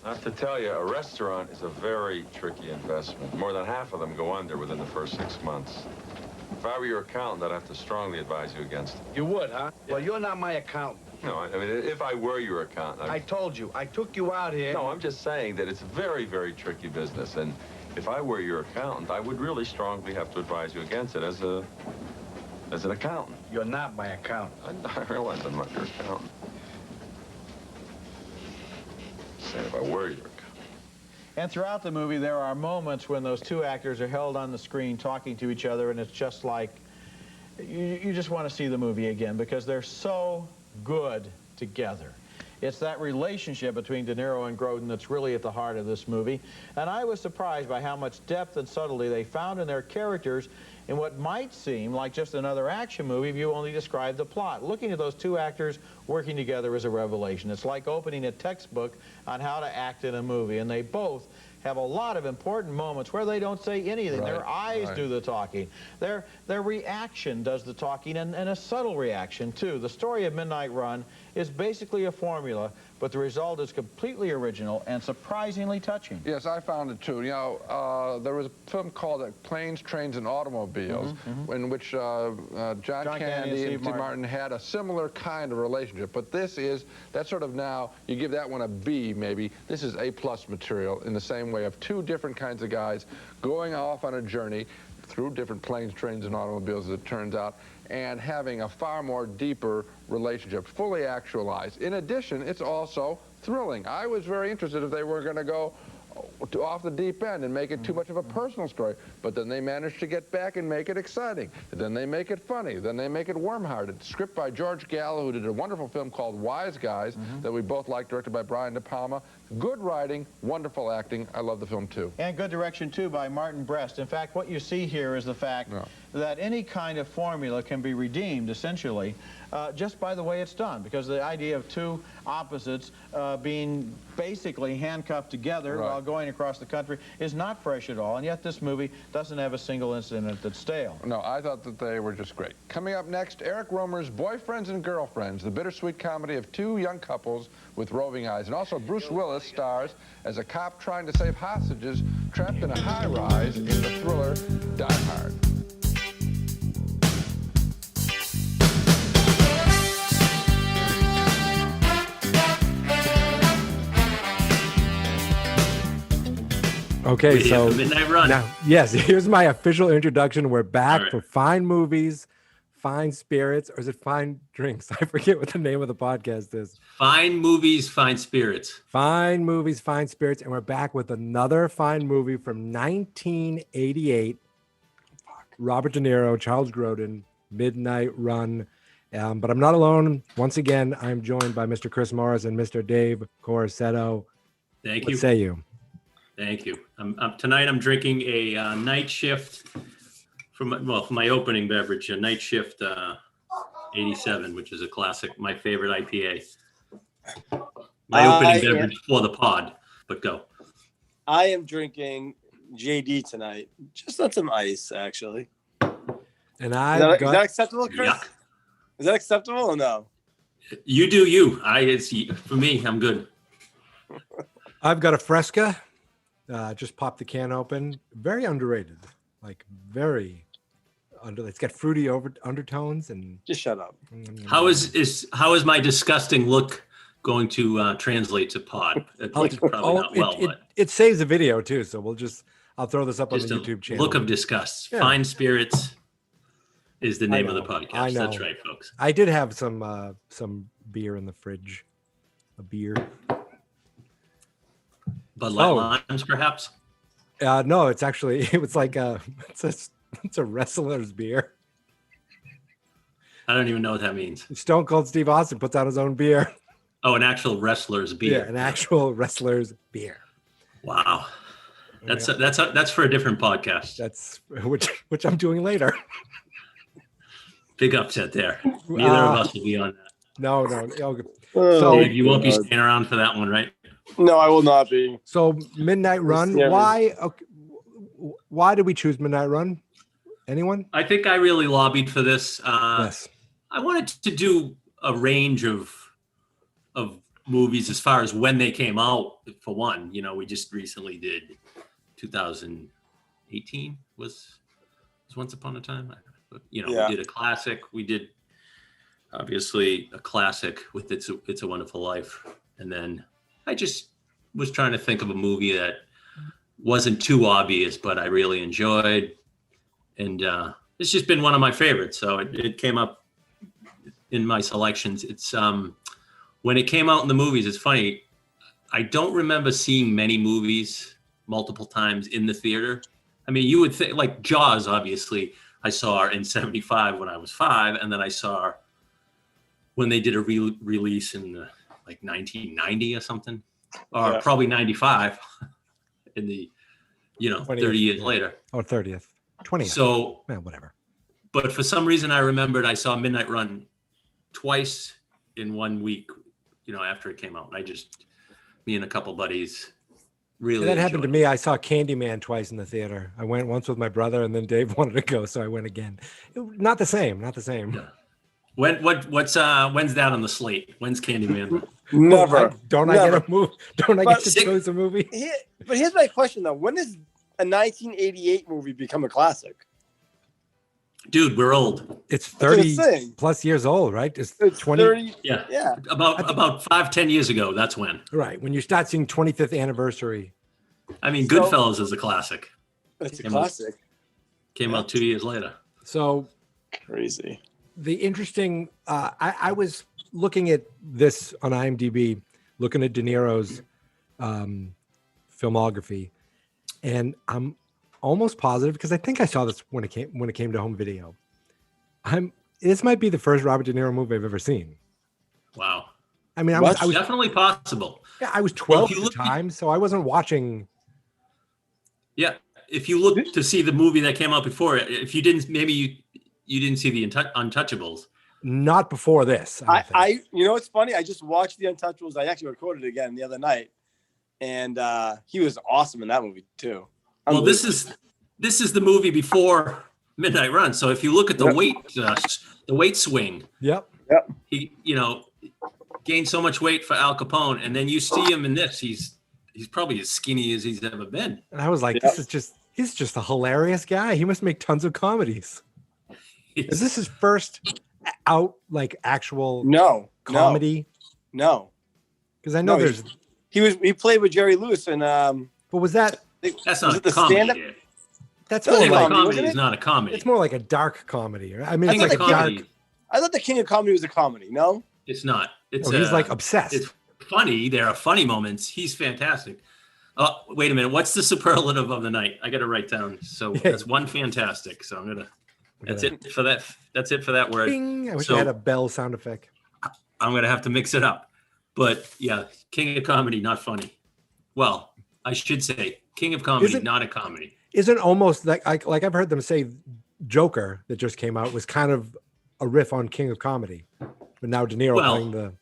I have to tell you, a restaurant is a very tricky investment. More than half of them go under within the first 6 months. If I were your accountant, I'd have to strongly advise you against it. You would, huh? Well, you're not my accountant. No, I mean, if I were your accountant... I told you. I took you out here. No, I'm just saying that it's a very, very tricky business. And if I were your accountant, I would really strongly have to advise you against it as an accountant. You're not my accountant. I realize I'm not your accountant. Saying if I were your accountant. And throughout the movie, there are moments when those two actors are held on the screen talking to each other, and it's just like, you just want to see the movie again because they're so good together. It's that relationship between De Niro and Grodin that's really at the heart of this movie. And I was surprised by how much depth and subtlety they found in their characters in what might seem like just another action movie if you only describe the plot. Looking at those two actors working together is a revelation. It's like opening a textbook on how to act in a movie, and they both have a lot of important moments where they don't say anything. Right, their eyes right. do the talking. Their reaction does the talking, and a subtle reaction, too. The story of Midnight Run is basically a formula, but the result is completely original and surprisingly touching. Yes, I found it too. You know, there was a film called Planes, Trains, and Automobiles, in which John Candy and Steve Martin had a similar kind of relationship. But this is, that's sort of now, you give that one a B maybe. This is A+ material in the same way of two different kinds of guys going off on a journey through different planes, trains, and automobiles, as it turns out, and having a far more deeper relationship, fully actualized. In addition, it's also thrilling. I was very interested if they were going to go off the deep end and make it too much of a personal story, but then they managed to get back and make it exciting. Then they make it funny. Then they make it warm-hearted. Script by George Gallo, who did a wonderful film called Wise Guys that we both liked, directed by Brian De Palma. Good writing, wonderful acting. I love the film, too. And good direction, too, by Martin Brest. In fact, what you see here is the fact that any kind of formula can be redeemed, essentially, just by the way it's done, because the idea of two opposites being basically handcuffed together while going across the country is not fresh at all, and yet this movie doesn't have a single incident that's stale. No, I thought that they were just great. Coming up next, Eric Romer's Boyfriends and Girlfriends, the bittersweet comedy of two young couples with roving eyes. And also Bruce Willis stars as a cop trying to save hostages trapped in a high-rise in the thriller Die Hard. Okay, so Midnight Run. Now, yes, here's my official introduction. We're back for Fine Movies, Fine Spirits, or is it Fine Drinks? I forget what the name of the podcast is. Fine Movies, Fine Spirits. Fine Movies, Fine Spirits, and we're back with another fine movie from 1988. Robert De Niro, Charles Grodin, Midnight Run. But I'm not alone. Once again, I'm joined by Mr. Chris Morris and Mr. Dave Corsetto. Thank you. What say you? Thank you. Tonight I'm drinking a night shift for my opening beverage, a night shift 87, which is a classic, my favorite IPA. My opening beverage for the pod, but go. I am drinking JD tonight, just on some ice, actually. And is that acceptable, Chris? Yuck. Is that acceptable or no? You do you. For me, I'm good. I've got a Fresca. Just popped the can open. Very underrated. Like very it's got fruity undertones and just shut up. How is my disgusting look going to translate to pod? Probably not well, but it saves the video too, so I'll throw this up on the YouTube channel. Look of disgust. Yeah. Fine Spirits is the name of the podcast. I know. That's right, folks. I did have some beer in the fridge. A beer. Bud Light Limes, perhaps? No, it's actually it's a wrestler's beer. I don't even know what that means. Stone Cold Steve Austin puts out his own beer. Oh, an actual wrestler's beer. Yeah, an actual wrestler's beer. Wow, that's for a different podcast. That's which I'm doing later. Big upset there. Neither of us will be on that. No. So Dave, you won't be staying around for that one, right? No, I will not be. So Midnight Run. Yeah. Why did we choose Midnight Run? Anyone? I think I really lobbied for this. Yes. I wanted to do a range of movies as far as when they came out. For one, we just recently did 2018 was Once Upon a Time. But, Yeah. we did a classic. We did obviously a classic with It's a Wonderful Life, and then I just was trying to think of a movie that wasn't too obvious, but I really enjoyed, and it's just been one of my favorites. So it came up in my selections. It's when it came out in the movies. It's funny. I don't remember seeing many movies multiple times in the theater. I mean, you would think like Jaws. Obviously, I saw in '75 when I was 5, and then I saw when they did a release in like 1990 or something, or probably 95 in the 30 years later. Or 30th, 20th. So whatever. But for some reason, I remembered I saw Midnight Run twice in 1 week, after it came out. And me and a couple buddies really. That happened to enjoyed me. I saw Candyman twice in the theater. I went once with my brother, and then Dave wanted to go, so I went again. Not the same. Yeah. When's that on the slate? When's Candyman? Never. Don't I get a move? Don't I get to choose a movie? But here's my question though: when does a 1988 movie become a classic? Dude, we're old. It's 30 plus years old, right? It's 20. 30, yeah. About 5-10 years ago. That's when. Right. When you start seeing 25th anniversary. I mean, Goodfellas is a classic. It's a classic. Came out 2 years later. So crazy. The interesting, I was looking at this on IMDb, looking at De Niro's filmography, and I'm almost positive because I think I saw this when it came to home video. This might be the first Robert De Niro movie I've ever seen. Wow. I mean, I was definitely possible. Yeah, I was 12 at the time, so I wasn't watching. Yeah, if you look to see the movie that came out before it, if you didn't, maybe you didn't see the Untouchables. Not before this. I it's funny. I just watched the Untouchables. I actually recorded it again the other night, and he was awesome in that movie too. Well, this is the movie before Midnight Run. So if you look at the weight swing, yep, he gained so much weight for Al Capone, and then you see him in this. He's probably as skinny as he's ever been. And I was like, he's just a hilarious guy. He must make tons of comedies. Is this his first actual comedy? No. Because I know he played with Jerry Lewis and but was that that's not a comedy? That's more like comedy is not a comedy. It's more like a dark comedy. I mean, I it's like a dark. I thought the King of Comedy was a comedy. No, it's not. He's like obsessed. It's funny. There are funny moments. He's fantastic. Oh, wait a minute. What's the superlative of the night? I got to write down. So that's one fantastic. So I'm gonna. That's it for that. That's it for that word. Bing. I wish I had a bell sound effect. I'm gonna have to mix it up. But yeah, King of Comedy, not funny. Well, I should say King of Comedy, not a comedy. Isn't almost like I've heard them say Joker that just came out was kind of a riff on King of Comedy, but now De Niro playing the.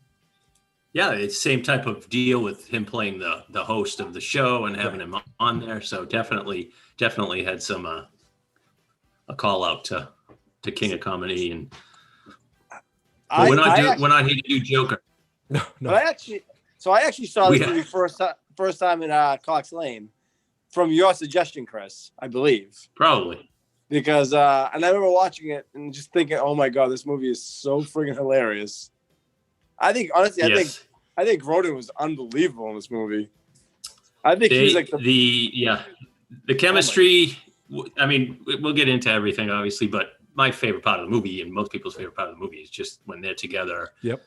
Yeah, it's the same type of deal with him playing the host of the show and having him on there. So definitely had some a call out to King of Comedy, and we're not here to do Joker. No. But I actually saw this movie first time in Cox Lane from your suggestion, Chris, I believe. Probably. Because and I remember watching it and just thinking, oh my God, this movie is so friggin' hilarious. I think honestly, I think Grodin was unbelievable in this movie. I think he was like the chemistry. I mean, we'll get into everything obviously, but my favorite part of the movie and most people's favorite part of the movie is just when they're together. Yep.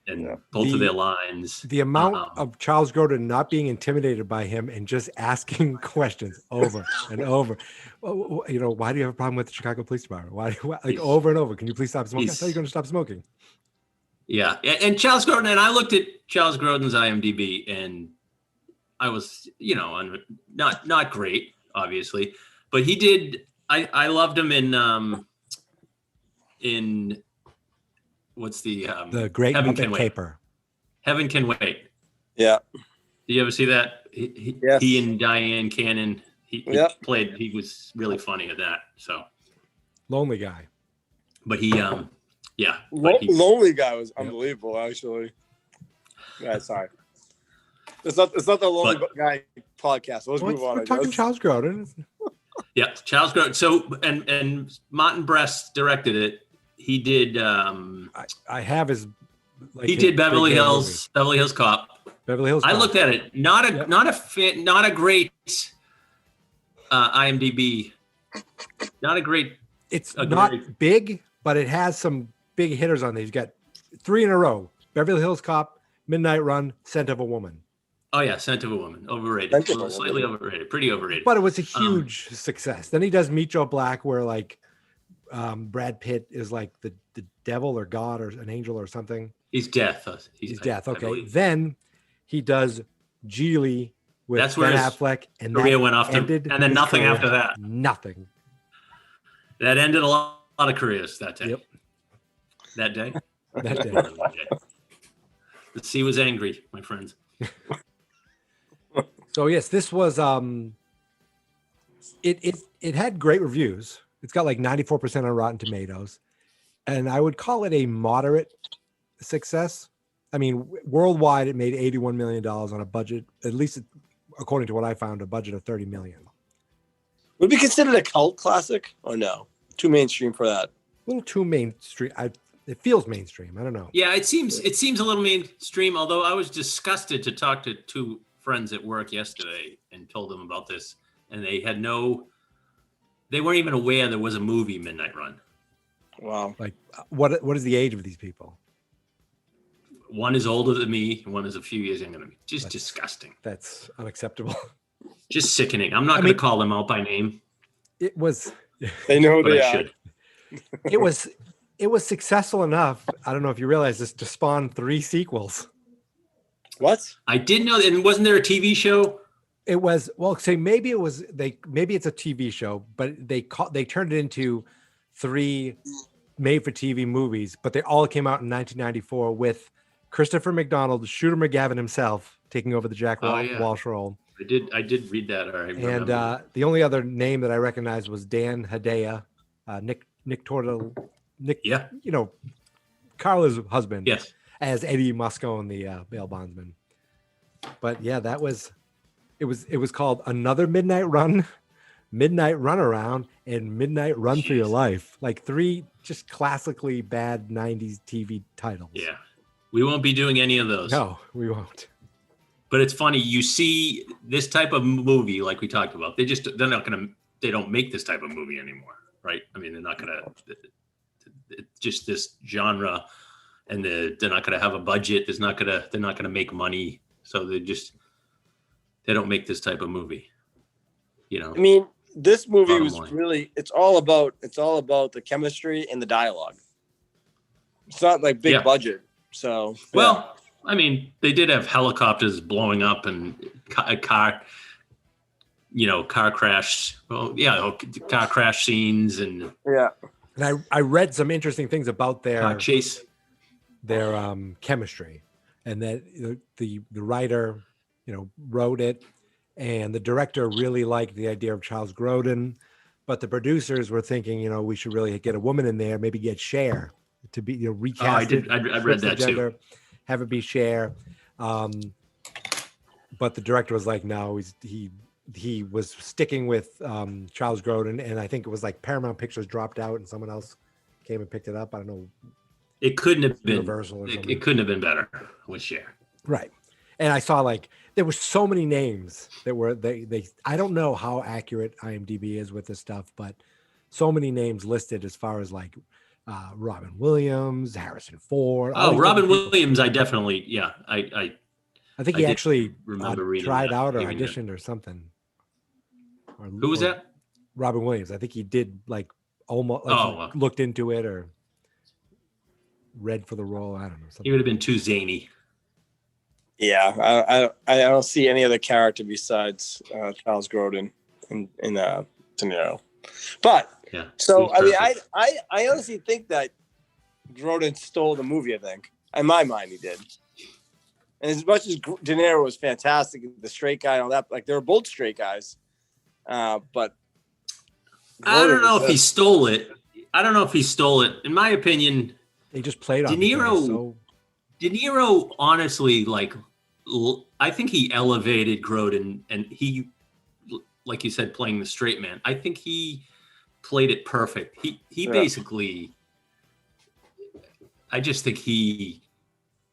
And both of their lines. The amount of Charles Grodin not being intimidated by him and just asking questions over and over. Why do you have a problem with the Chicago Police Department? Why over and over? Can you please stop smoking? I thought you were going to stop smoking. Yeah, and Charles Grodin, and I looked at Charles Grodin's IMDb, and I was, not great, obviously, but he did. I loved him in what's the Great Heaven Muppet Can Wait. Caper. Heaven Can Wait. Yeah. Do you ever see that? He and Diane Cannon. He played. He was really funny at that. So. Lonely Guy. But he. Yeah. Lonely Guy was unbelievable, actually. Yeah, sorry. It's not the Lonely Guy podcast. Let's move on. We're talking Charles Grodin. Yeah, Charles Grodin. So and Martin Brest directed it. He did. I have his. Like, he did Beverly Hills Cop. Beverly Hills Cop. I looked at it. Not a great IMDb. Not a great. It's not big, but it has some big hitters on there. He's got 3 in a row: Beverly Hills Cop, Midnight Run, Scent of a Woman. Oh yeah, Scent of a Woman. Overrated. Slightly overrated. Pretty overrated. But it was a huge success. Then he does Meet Joe Black, where like Brad Pitt is like the devil or God or an angel or something. He's death. He's death. Okay. Then he does Geely with That's where Ben his Affleck, and career went off and then nothing career. after that. Nothing. That ended a lot of careers that day. Yep. That day. That day. The sea was angry, my friends. So yes, this was it had great reviews. It's got like 94% on Rotten Tomatoes, and I would call it a moderate success. I mean, worldwide it made $81 million on a budget, at least according to what I found, a budget of $30 million. Would it be considered a cult classic or no? Too mainstream for that. A little too mainstream. It feels mainstream. I don't know. Yeah, it seems a little mainstream, although I was disgusted to talk to 2 friends at work yesterday and told them about this, and they weren't even aware there was a movie, Midnight Run. Wow. Like what is the age of these people? One is older than me, and one is a few years younger than me. Just disgusting. That's unacceptable. Just sickening. I'm not going to call them out by name. It was They know who But they I are. should. it was successful enough. I don't know if you realize this, to spawn 3 sequels. What? I did know, and wasn't there a TV show? It was, well, say maybe it's a TV show, but they turned it into 3 made-for-TV movies, but they all came out in 1994 with Christopher McDonald, Shooter McGavin himself, taking over the Jack Walsh role. I did read that. Or I And the only other name that I recognized was Dan Hedaya, Nick Torto, Yeah. you know, Carla's husband. Yes. As Eddie Moscone, the bail bondsman. But yeah, it was called Another Midnight Run, Midnight Runaround, and Midnight Run for Your Life. Like 3 just classically bad 90s TV titles. Yeah. We won't be doing any of those. No, we won't. But it's funny, you see this type of movie they don't make this type of movie anymore, right? I mean, they're not gonna, just this genre, and they're not gonna have a budget. They're not gonna make money, so they don't make this type of movie. You know. I mean, this movie Bottom was line. really, it's all about the chemistry and the dialogue. It's not like big budget. So, Well, I mean, they did have helicopters blowing up and a car crash. Well, yeah, car crash scenes and yeah. And I read some interesting things about car chase. their chemistry, and that the writer, wrote it, and the director really liked the idea of Charles Grodin, but the producers were thinking, we should really get a woman in there, maybe get Cher to be recast. I read that too. Have it be Cher, but the director was like, no, he was sticking with Charles Grodin, and I think it was like Paramount Pictures dropped out and someone else came and picked it up. I don't know. It couldn't have been Universal or something. It couldn't have been better with Cher. Right. And I saw there were so many names that were I don't know how accurate IMDb is with this stuff, but so many names listed as far as Robin Williams, Harrison Ford. Oh, Robin Williams, I definitely, yeah. I think he actually remember reading tried that, out or reading that. auditioned or something. Who was that? Robin Williams. I think he did almost looked into it or read for the role. I don't know. He would have been too zany. Yeah, I don't see any other character besides Charles Grodin in De Niro. But yeah, so I mean, I honestly think that Grodin stole the movie. I think in my mind he did. And as much as De Niro was fantastic, the straight guy and all that, they were both straight guys. But I don't know if he stole it. In my opinion, they just played on De Niro. so De Niro, honestly, I think he elevated Grodin, and he, like you said, playing the straight man. I think he played it perfect. He basically, I just think he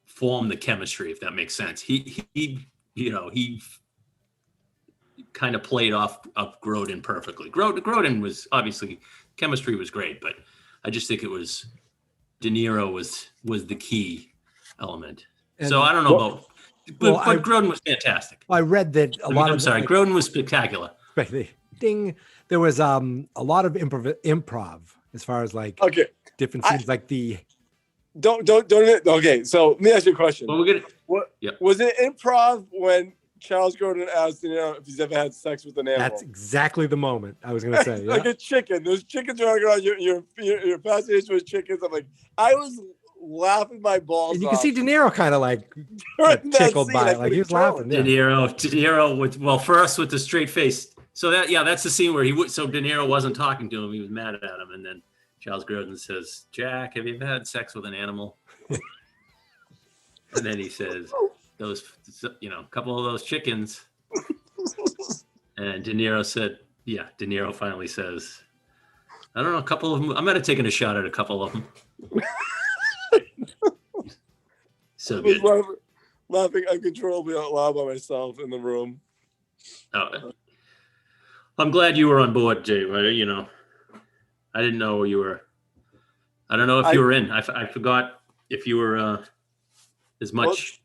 formed the chemistry, if that makes sense. He kind of played off of Grodin perfectly. Grodin was obviously, chemistry was great, but I just think it was De Niro was the key element. And, so I don't know about, but Grodin was fantastic. I read that Grodin was spectacular. Ding. There was a lot of improv as far as like different scenes, like the. Don't. Okay, so let me ask you a question. Well, we're gonna. Was it improv when Charles Grodin asked, if he's ever had sex with an animal? That's exactly the moment I was going to say. Like a chicken. There's chickens running around your passage with chickens. I'm like, I was laughing my balls and you off. can see De Niro kind of like tickled by it. Like he was laughing. Yeah. De Niro with first with the straight face. So that's the scene where so De Niro wasn't talking to him. He was mad at him. And then Charles Grodin says, Jack, have you ever had sex with an animal? And then he says, those, a couple of those chickens. And De Niro said, De Niro finally says, I don't know, a couple of them. I might have taken a shot at a couple of them. So good. Laughing uncontrollably out loud by myself in the room. Oh, I'm glad you were on board, Jay. I didn't know you were. I don't know if you were in. I forgot if you were as much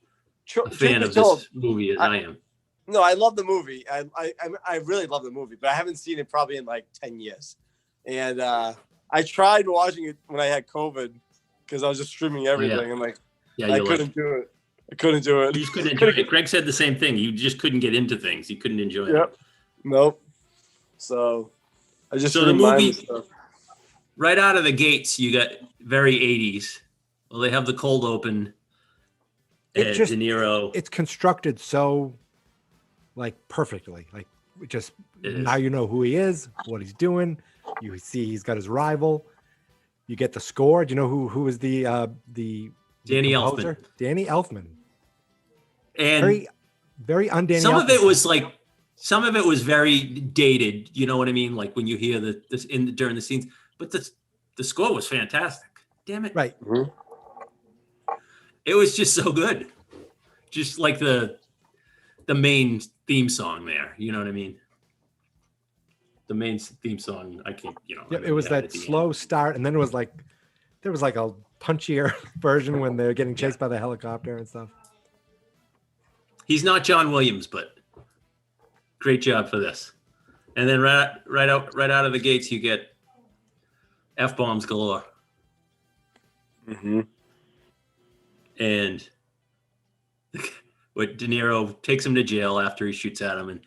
a fan of this movie as I am. No, I love the movie. I really love the movie, but I haven't seen it probably in like 10 years. And I tried watching it when I had COVID because I was just streaming everything. And I couldn't do it. You just couldn't enjoy it. Greg said the same thing. You just couldn't get into things. You couldn't enjoy it. Nope. So I just the movie right out of the gates, you got very 80s. Well, they have the cold open. De Niro. It's constructed so perfectly. Like just now you know who he is, what he's doing. You see he's got his rival. You get the score. Do you know who is the Danny composer? Elfman. Danny Elfman. And very, very un-Danny some Elfman. Some of it was very dated. You know what I mean? Like when you hear this during the scenes, but the score was fantastic. Damn it! Right. Mm-hmm. It was just so good. Just like the main theme song there. You know what I mean? The main theme song. I can't. It was that slow start, and then there was like a punchier version when they're getting chased by the helicopter and stuff. He's not John Williams, but great job for this. And then right out of the gates, you get F-bombs galore. Mm-hmm. And what De Niro takes him to jail after he shoots at him,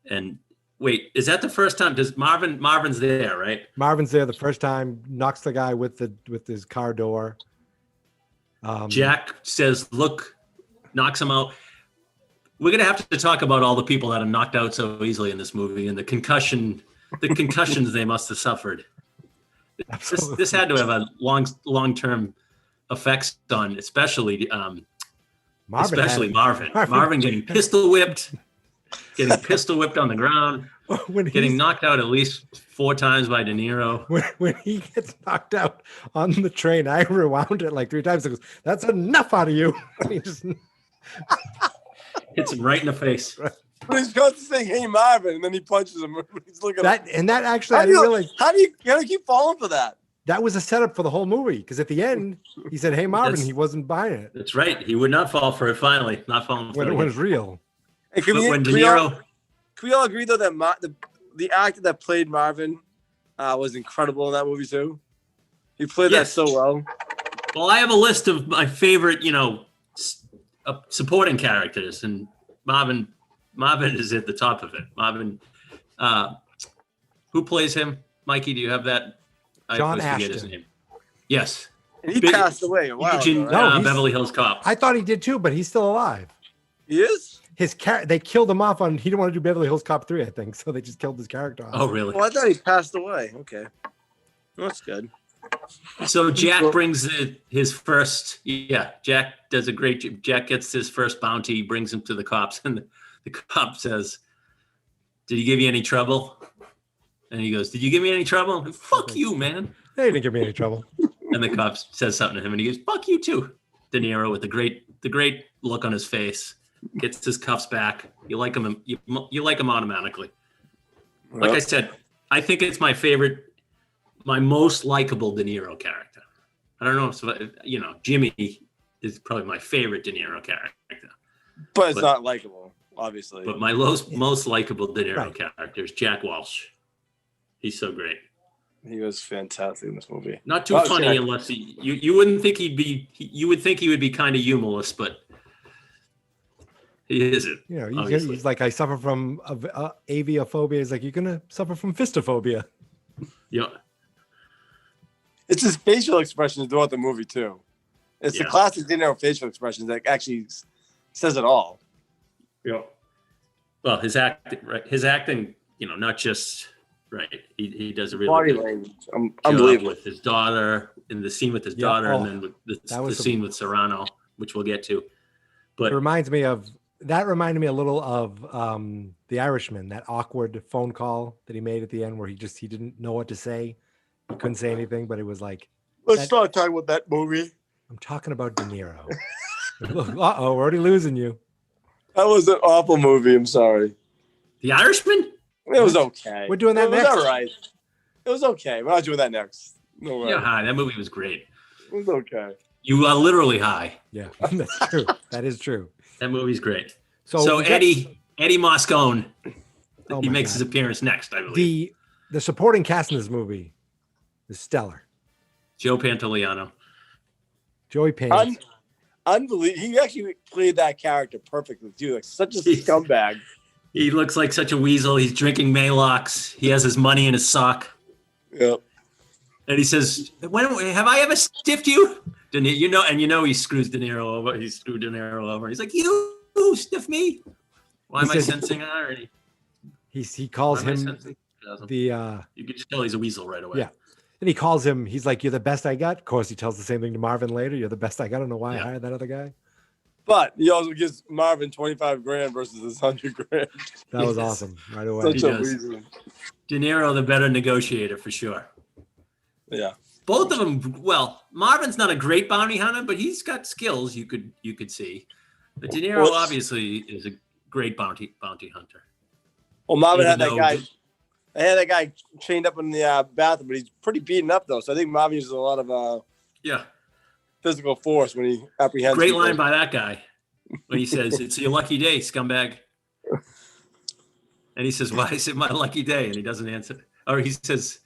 and wait, is that the first time? Does Marvin's there, right? Marvin's there the first time, knocks the guy with his car door. Jack says, "Look," knocks him out. We're gonna have to talk about all the people that are knocked out so easily in this movie and the concussions they must have suffered. This had to have a long-term effects on, especially Marvin. Marvin getting pistol whipped on the ground, getting knocked out at least 4 times by De Niro. When he gets knocked out on the train, I rewound it like 3 times. It goes, "That's enough out of you." He just hits him right in the face. But he's got to say, "Hey Marvin," and then he punches him. He's looking that, and that actually, I didn't realize. How do you keep falling for that? That was a setup for the whole movie, because at the end he said, "Hey Marvin," he wasn't buying it. That's right. He would not fall for it. Finally, not falling for when it it was real. Hey, can we all agree though that the actor that played Marvin was incredible in that movie too? He played that so well. Well, I have a list of my favorite, supporting characters, and Marvin is at the top of it. Marvin, who plays him? Mikey, do you have that? John I forget his name. Yes. And he passed away a while ago, right? Beverly Hills Cop. I thought he did too, but he's still alive. He is? They killed him off on, he didn't want to do Beverly Hills Cop 3, I think, so they just killed his character off. Oh, really? Well, I thought he passed away. Okay. That's good. So Jack brings his first. Yeah, Jack does a great job. Jack gets his first bounty, brings him to the cops, and the cop says, "Did he give you any trouble?" And he goes, "Did you give me any trouble?" Fuck you, man. Hey, didn't give me any trouble. And the cop says something to him, and he goes, "Fuck you too." De Niro with the great look on his face, gets his cuffs back. You like him. You like him automatically. Like I said, I think it's my favorite, my most likable De Niro character. I don't know if Jimmy is probably my favorite De Niro character. But it's not likable, obviously. But my most likable De Niro character is Jack Walsh. He's so great. He was fantastic in this movie. Not too funny unless you wouldn't think you would think he would be kind of humorless, but he isn't. He's like, I suffer from aviophobia. He's like, you're gonna suffer from fistophobia. Yeah. It's his facial expressions throughout the movie too. It's the classic De Niro facial expressions that actually says it all. Yeah. Well, his acting, not just. Right, he does a really good job with his daughter in the scene with his daughter, and then with the scene with Serrano, which we'll get to. But it reminded me a little of The Irishman, that awkward phone call that he made at the end where he didn't know what to say, he couldn't say anything, but it was like, let's not talk about that movie. I'm talking about De Niro. We're already losing you. That was an awful movie. I'm sorry. The Irishman. It was okay. We're doing that next. It was all right. It was okay. We're not doing that next. No way. You're high. That movie was great. It was okay. You are literally high. Yeah, that's true. That is true. That movie's great. So Eddie Moscone, he makes his appearance next, I believe. The supporting cast in this movie is stellar. Joe Pantoliano. Joey Pants. Unbelievable. He actually played that character perfectly too. Like such a scumbag. He looks like such a weasel. He's drinking Maalox. He has his money in his sock. Yep. And he says, "When have I ever stiffed you?" He screws De Niro over. He screwed De Niro over. He's like, "You stiff me? Why am I sensing irony?" He calls him the. You can just tell he's a weasel right away. Yeah. And he calls him. He's like, "You're the best I got." Of course, he tells the same thing to Marvin later. "You're the best I got." I don't know why I hired that other guy. But he also gives Marvin $25,000 versus his $100,000. That was awesome right away. Such a reason. De Niro, the better negotiator for sure. Yeah. Both of them. Well, Marvin's not a great bounty hunter, but he's got skills. You could see. But De Niro obviously is a great bounty hunter. Well, Marvin had that guy. They had that guy chained up in the bathroom, but he's pretty beaten up though. So I think Marvin uses a lot of physical force when he apprehends. Great line by that guy when he says, "It's your lucky day, scumbag." And he says, "Why is it my lucky day?" And he doesn't answer. Or he says,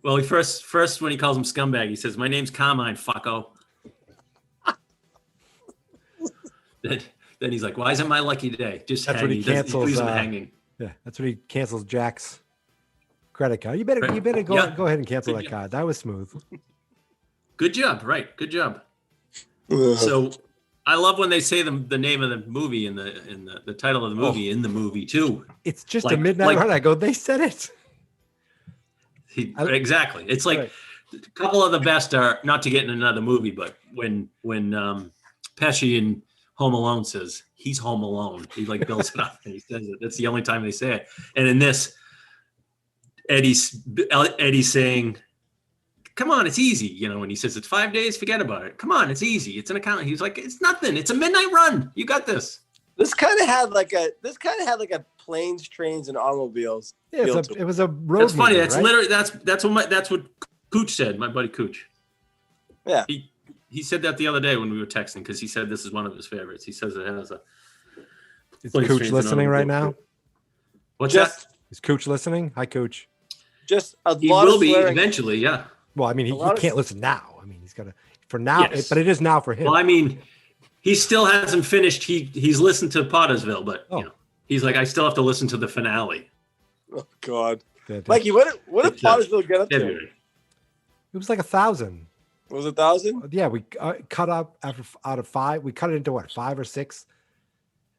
well, he first when he calls him scumbag, he says, "My name's Carmine, fucko." then he's like, "Why is it my lucky day?" Just that's hanging. When he cancels. Hanging. Yeah, that's when he cancels Jack's credit card. You better go ahead and cancel that card. That was smooth. Good job. Right. Good job. So I love when they say the name of the movie in the title of the movie in the movie too. It's just a midnight run. I go, they said it. Exactly. It's like a couple of the best are, not to get in another movie, but when Pesci in Home Alone says he's home alone, he like builds it up and he says it. That's the only time they say it. And in this, Eddie's saying, "Come on, it's easy." When he says it's 5 days, forget about it. Come on, it's easy. It's an account. He's like, "It's nothing. It's a midnight run. You got this." This kind of had like a planes, trains, and automobiles. Yeah, it was a road. That's funny. Movie, that's right? literally that's what Cooch said. My buddy Cooch. Yeah. He said that the other day when we were texting because he said this is one of his favorites. He says it has a. Is Cooch listening right now? What's that? Is Cooch listening? Hi, Cooch. Just he will be eventually, yeah. Well, I mean, he can't listen now. I mean, he's got to for now, but it is now for him. Well, I mean, he still hasn't finished. He's listened to Pottersville, but he's like, I still have to listen to the finale. Oh God, Mikey, what did Pottersville get up to? It was like 1,000. Was it 1,000? Yeah, we cut up out of 5. We cut it into what, 5 or 6,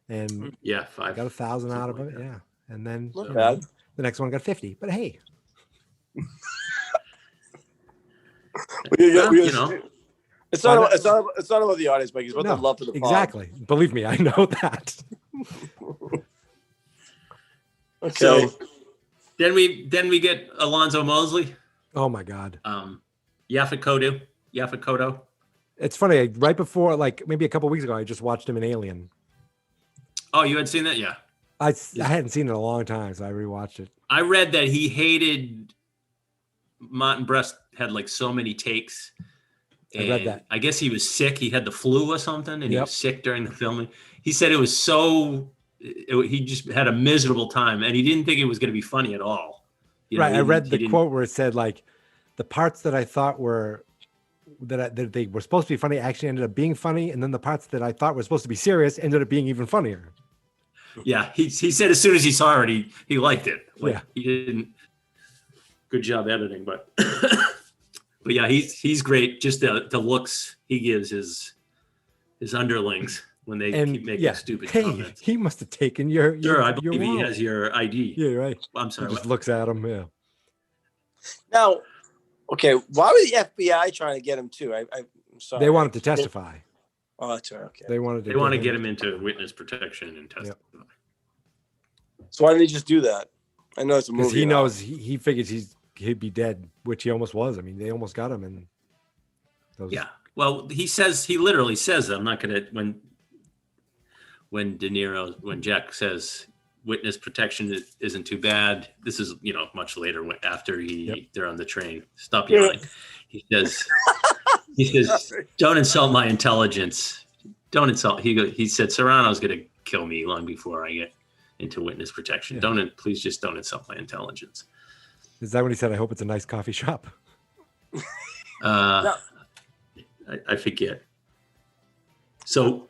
and 5. Got 1,000 out of it. Yeah, and then the next one got 50. But hey. You know, It's not about the audience, Mike. It's about the love for the pod. Exactly. Believe me, I know that. Okay. So then we get Alonzo Mosley, Oh my God. Yaphet Kotto. It's funny. Right before, like maybe a couple weeks ago, I just watched him in Alien. Oh, you had seen that? Yeah. I hadn't seen it in a long time, so I rewatched it. I read that he hated Martin Brest had like so many takes. I read that. I guess he was sick. He had the flu or something, and he Yep. was sick during the filming. He said it was he just had a miserable time, and he didn't think it was going to be funny at all. You know, Right. I read the didn't- quote where it said like the parts that I thought were that they were supposed to be funny actually ended up being funny, and then the parts that I thought were supposed to be serious ended up being even funnier. Yeah, he said as soon as he saw it, he liked it. Like, Yeah. he didn't. Good job editing, but but yeah, he's great. Just the looks he gives his underlings when they keep making stupid comments. He must have taken your Sure, I your believe he wallet. has your ID. Yeah, right. I'm He sorry. just what? looks at him. Yeah. Now, okay, why was the FBI trying to get him too? I'm sorry. They wanted to testify. Oh, that's right. Okay. They wanted to. They want to get him into witness protection and testify. So why didn't he just do that? I know it's a movie. because he now. knows he figures he'd be dead, which he almost was. I mean, they almost got him, and Yeah. Well, he literally says, I'm not going to, when Jack says witness protection isn't too bad. This is, much later after they're on the train. Stop yelling. He says, don't insult my intelligence. Don't insult. He said, Serrano's going to kill me long before I get into witness protection. Yeah. Please just don't insult my intelligence. is that when he said, "I hope it's a nice coffee shop"? I forget. So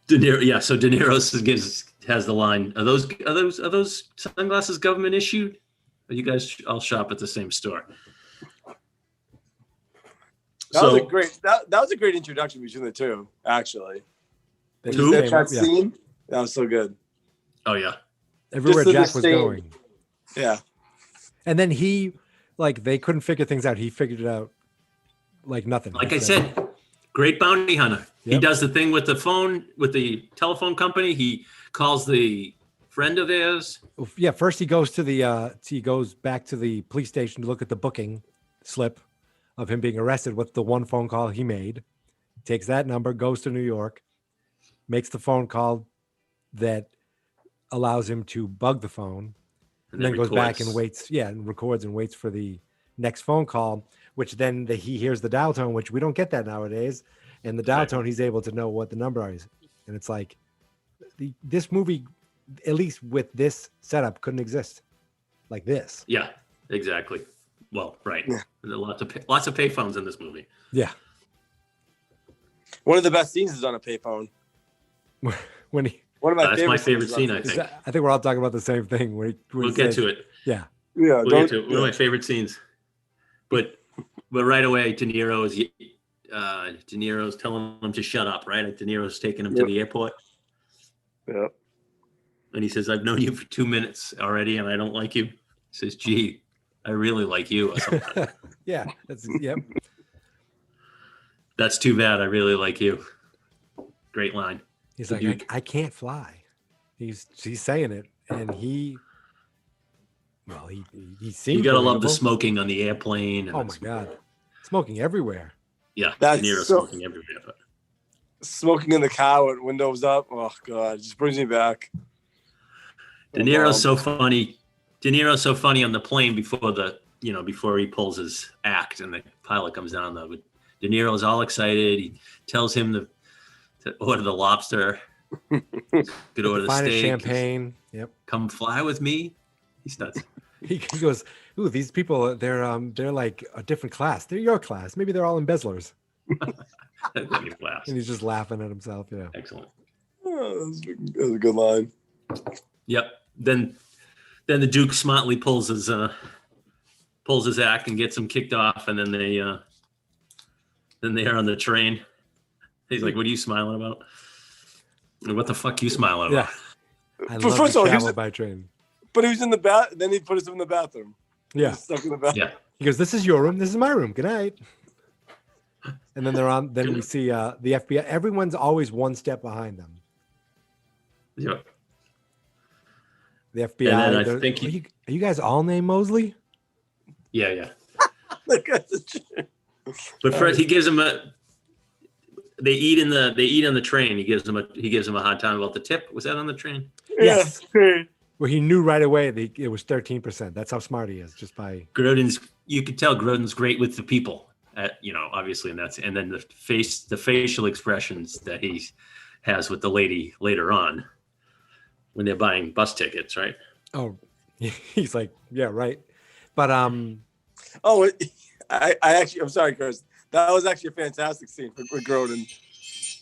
De Niro, so De Niro has the line. Are those sunglasses government issued? Or you guys all shop at the same store? That was a great introduction between the two, actually. They Two? just came up- That scene, that was so good. Oh yeah. everywhere Just the Jack was same- going. Yeah. And then they couldn't figure things out. He figured it out like nothing. Like I said, great bounty hunter. He Yep. does the thing with the phone, with the telephone company. He calls the friend of theirs. Yeah, first he goes to he goes back to the police station to look at the booking slip of him being arrested with the one phone call he made. Takes that number, goes to New York, makes the phone call that allows him to bug the phone, and then goes back and waits. Yeah, and records and waits for the next phone call, which then he hears the dial tone, which we don't get that nowadays. And the dial Right. tone, he's able to know what the number is. And it's like this movie, at least with this setup, couldn't exist like this. Yeah, exactly. Well, right. Yeah. There are lots of payphones in this movie. Yeah. One of the best scenes is on a payphone. When he, One of my That's my favorite favorite scene, scenes I on think. I think we're all talking about the same thing. We'll get to it. Yeah. Yeah, We'll get to it. One of my favorite scenes. But right away, De Niro's telling him to shut up, right? De Niro's taking him to Yep. the airport. Yeah. And he says, I've known you for 2 minutes already, and I don't like you. He says, gee, I really like you or something. Yeah. Yep. That's too bad. I really like you. Great line. He's So like, I can't fly. He's saying it, and he seems. You gotta love the believable. smoking on the airplane. And Oh my God, smoking everywhere. Yeah, That's De Niro's so- smoking everywhere. But Smoking in the car with windows up. Oh God, it just brings me back. De Niro's so funny. De Niro's so funny on the plane before he pulls his act and the pilot comes down. De Niro's all excited. He tells him to order the lobster. Could order the Finest steak. champagne. Yep. Come fly with me. He starts. He goes, "Ooh, these people, they're like a different class. They're your class. Maybe they're all embezzlers." That made me laugh. And he's just laughing at himself. Yeah. Excellent. Oh, that was a good line. Yep. Then the Duke smartly pulls his act and gets him kicked off, and then they are on the train. He's like, "What are you smiling about? What the fuck you smiling about?" Yeah. I But love first to of all, travel by train. But he was in the bath. Then he put us in the bathroom. He Yeah. was stuck in the bathroom. Yeah. He goes, "This is your room. This is my room. Good night." And then they're on. Then we see the FBI. Everyone's always one step behind them. Yep. The FBI. And then I think are you guys all named Mosley? Yeah. Look at the- But first, he gives him a. They eat on the train. He gives him a hard time about the tip. Was that on the train? Yes. Yeah. Where he knew right away that it was 13%. That's how smart he is, just by. You could tell Grodin's great with the people. Obviously, and then the facial expressions that he has with the lady later on when they're buying bus tickets, right? Oh, he's like, yeah, right. But Oh, I'm sorry, Chris. That was actually a fantastic scene with Grodin.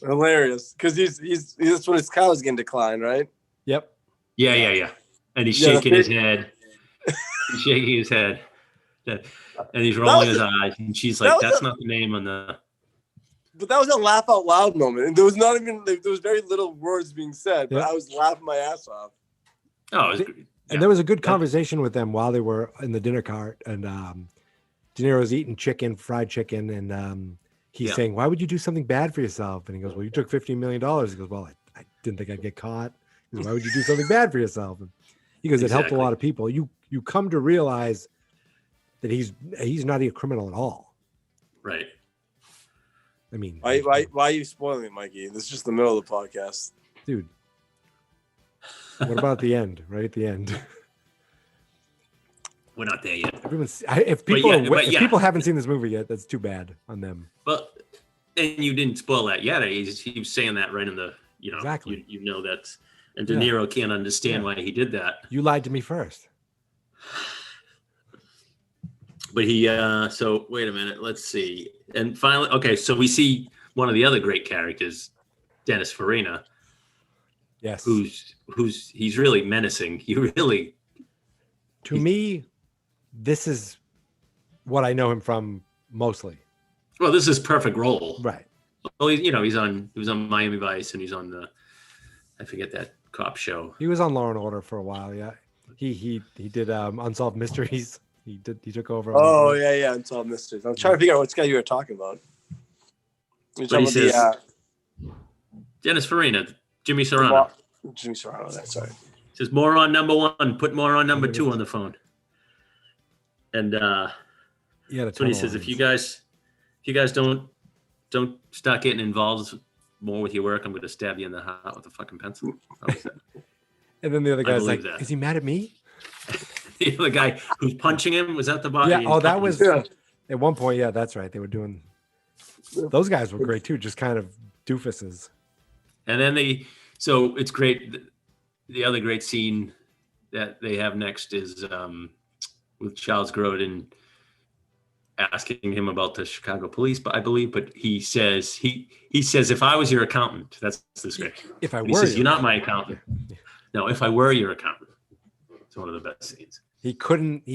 Hilarious, because that's when his cow is getting declined, right? Yep. Yeah. And he's shaking his head. He's shaking his head. And he's rolling his eyes. And she's like, that's not the name on the. But that was a laugh out loud moment. And there was very little words being said, but Yep. I was laughing my ass off. Oh, it was great. And there was a good conversation with them while they were in the dinner cart, and De Niro's eating fried chicken, and he's saying, "Why would you do something bad for yourself?" And he goes, "Well, you took $15 million." He goes, "Well, I didn't think I'd get caught." He goes, "Why would you do something bad for yourself?" And he goes, "It helped a lot of people." You come to realize that he's not a criminal at all. Right. I mean, Why are you spoiling it, Mikey? This is just the middle of the podcast. dude. What about the end? Right at the end. We're not there yet. If people haven't seen this movie yet, that's too bad on them. But and you didn't spoil that yet. He was saying that right in the Exactly. You know that's and De Niro can't understand why he did that. You lied to me first. But so wait a minute, let's see. And finally, okay, so we see one of the other great characters, Dennis Farina. Yes. He's really menacing. To me, this is what I know him from mostly. Well, this is perfect role. Right. Well, he was on Miami Vice, and he's on I forget that cop show. He was on Law and Order for a while, yeah. He did Unsolved Mysteries. He took over. Oh yeah, Unsolved Mysteries. I'm trying to figure out which guy you were talking about. You're talking about says, Dennis Farina, Jimmy Serrano. Jimmy Serrano, that's right. Says moron number one, put moron number two on the phone. And that's what he says. If you guys don't start getting involved more with your work, I'm going to stab you in the heart with a fucking pencil. And then the other guy's like, "Is he mad at me?" The other guy who's punching him was at the bottom. Yeah. Oh, that was at one point. Yeah, that's right. They were doing. Those guys were great too, just kind of doofuses. And then so it's great. The other great scene that they have next is with Charles Grodin asking him about the Chicago police, but I believe, but he says, if I was your accountant, that's this great. If I were, he says, you're not my accountant. No, if I were your accountant. It's one of the best scenes. He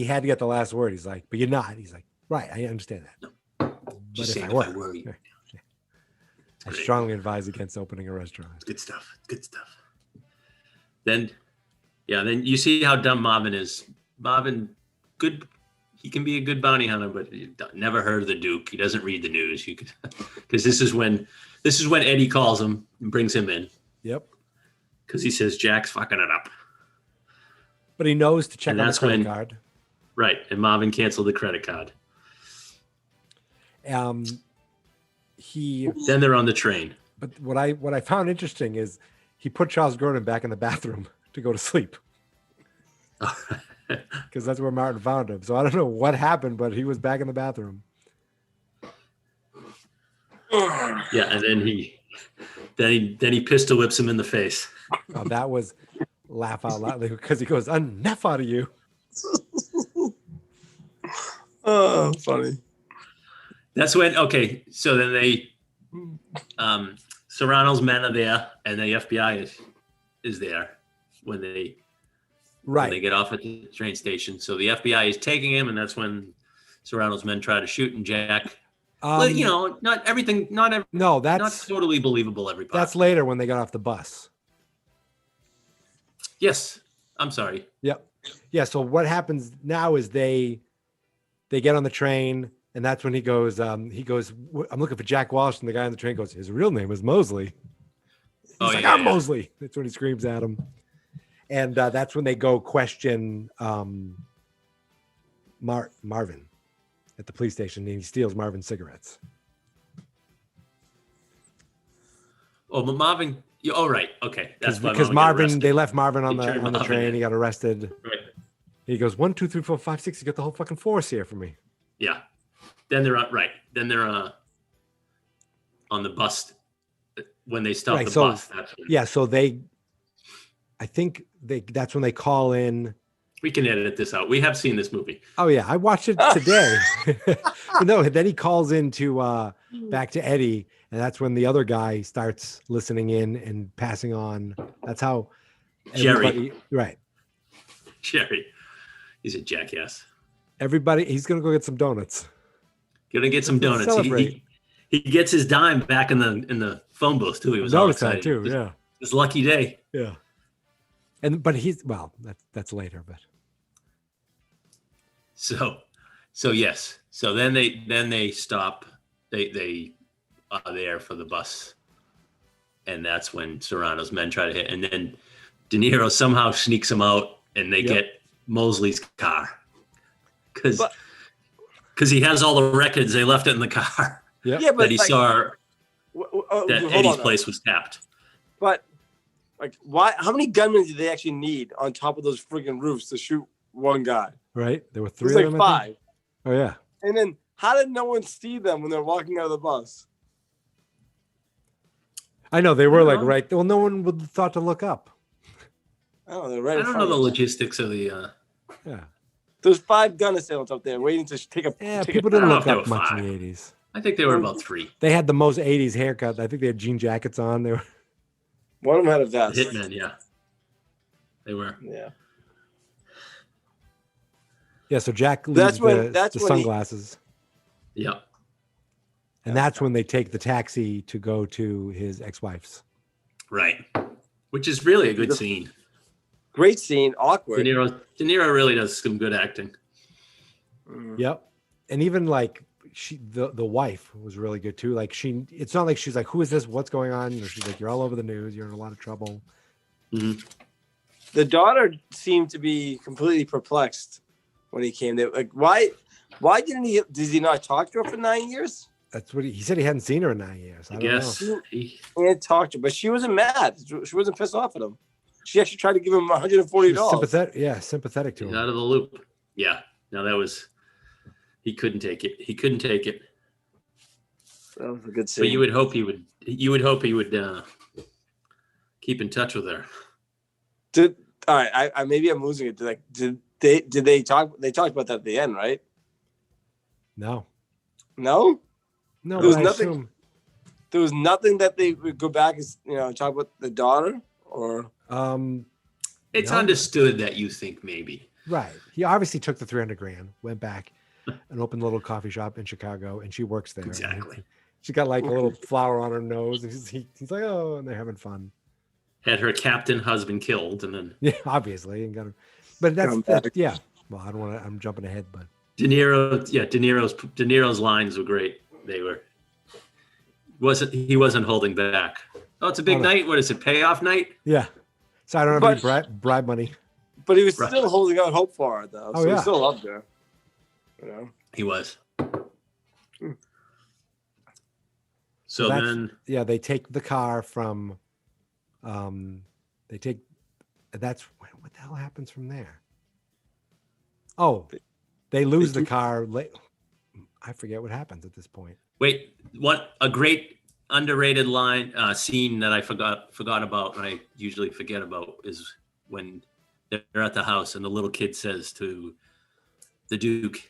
had to get the last word. He's like, but you're not. He's like, right, I understand that. No. But if I were you. I strongly advise against opening a restaurant. It's good stuff. Good stuff. Then you see how dumb Marvin is. Marvin, good. He can be a good bounty hunter, but never heard of the Duke. He doesn't read the news. Because this is when Eddie calls him and brings him in. Yep. Because he says Jack's fucking it up. But he knows to check on the credit card. Right, and Marvin canceled the credit card. Then they're on the train. But what I found interesting is he put Charles Grodin back in the bathroom to go to sleep. Because that's where Martin found him. So I don't know what happened, but he was back in the bathroom. Yeah, and then he pistol whips him in the face. Oh, that was laugh out loud because he goes, "Enough out of you." Oh, funny. That's when so then they Serrano's men are there and the FBI is there when they get off at the train station. So the FBI is taking him, and that's when Serrano's men try to shoot, and Jack not everything, not totally believable every part. That's later when they got off the bus. Yes. I'm sorry. Yep. Yeah, so what happens now is they they get on the train, and that's when he goes, I'm looking for Jack Walsh, and the guy on the train goes, his real name is Mosley. He's Oh, like, yeah, I'm yeah. Mosley. That's when he screams at him. And that's when they go question Marvin at the police station, and he steals Marvin's cigarettes. Oh, but Marvin. Oh, right. Okay. That's why Because got Marvin, arrested. they left Marvin on They the turned on the Marvin train. in. He got arrested. Right. He goes 1, 2, 3, 4, 5, 6. You got the whole fucking force here for me. Yeah. Then they're right. Then they're on the bus when they stop Right, the so- bus. That's when, Yeah, so I think that's when they call in. we can edit this out. We have seen this movie. Oh yeah, I watched it today. No, then he calls into back to Eddie, and that's when the other guy starts listening in and passing on. That's how Jerry. Right. Jerry. He's a jackass. Everybody, he's gonna go get some donuts. Gonna get some donuts. Celebrate. He gets his dime back in the phone booth too. He was all Donut time excited. too. His- Yeah, His lucky day. yeah. But that's later. But So yes. So then they stop. They are there for the bus, and that's when Serrano's men try to hit, and then De Niro somehow sneaks him out, and they get Mosley's car because he has all the records. They left it in the car yeah, Yeah, but that he saw that hold Eddie's on, though. place was tapped. But like, why? How many gunmen do they actually need on top of those freaking roofs to shoot one guy? right. There were 3 There's of like them. I think? 5. Oh yeah. And then how did no one see them when they're walking out of the bus? I know they were like know. right. Well, no one would have thought to look up. Oh, they're right. I in don't front know of the us. logistics of the. Yeah. There's 5 gun assailants up there waiting to take a. Yeah. take People a, didn't I don't look know if up they were much 5. in the 80s. I think they were about 3. They had the most 80s haircut. I think they had jean jackets on. They were. One of them had a vest. Hitmen, yeah. They were. Yeah. Yeah, so Jack leaves That's when- the, that's the when he- sunglasses, Yeah. and that's when they take the taxi to go to his ex-wife's. Right. Which is really a good scene. Great scene. De Awkward. Niro really does some good acting. Mm. Yep, and even like the wife was really good too. Like it's not like she's like, "Who is this? What's going on?" Or she's like, "You're all over the news. You're in a lot of trouble." The daughter seemed to be completely perplexed when he came there. Like, why did he not talk to her for 9 years? That's what he said. He hadn't seen her in 9 years. I don't guess. know. He He had talked to her, but she wasn't mad. She wasn't pissed off at him. She actually tried to give him She was $140. sympathetic to he's him. out of the loop. Yeah. No, that was. He couldn't take it. He couldn't take it. That was a good scene. But you would hope he would. You would hope he would keep in touch with her. All right, I maybe I'm losing it. Did they talk? They talked about that at the end, right? No, No, no, There was but I nothing- assume. there was nothing that they would go back and talk about the daughter or. It's No. understood that you think maybe. Right. He obviously took the 300 grand, went back and opened a little coffee shop in Chicago, and she works there. Exactly. She got like a little flower on her nose, and he's like, "Oh," and they're having fun. Had her captain husband killed, and then Yeah, obviously, and got her. But Come that's back. yeah. Well, I don't want to. I'm jumping ahead, but De Niro. Yeah, De Niro's lines were great. They were. He wasn't holding back. Oh, it's a big Oh, no. night. What is it? Payoff night? yeah. So I don't have But- any bribe money. But he was Right. still holding out hope for her, though. Oh, So yeah. he still loved her. You know. He was. Hmm. So That's- then, Yeah, they take the car from. They take. That's what the hell happens from there. Oh, they lose the car. I forget what happens at this point. wait, what a great underrated line scene that I forgot about, and I usually forget about, is when they're at the house and the little kid says to the Duke,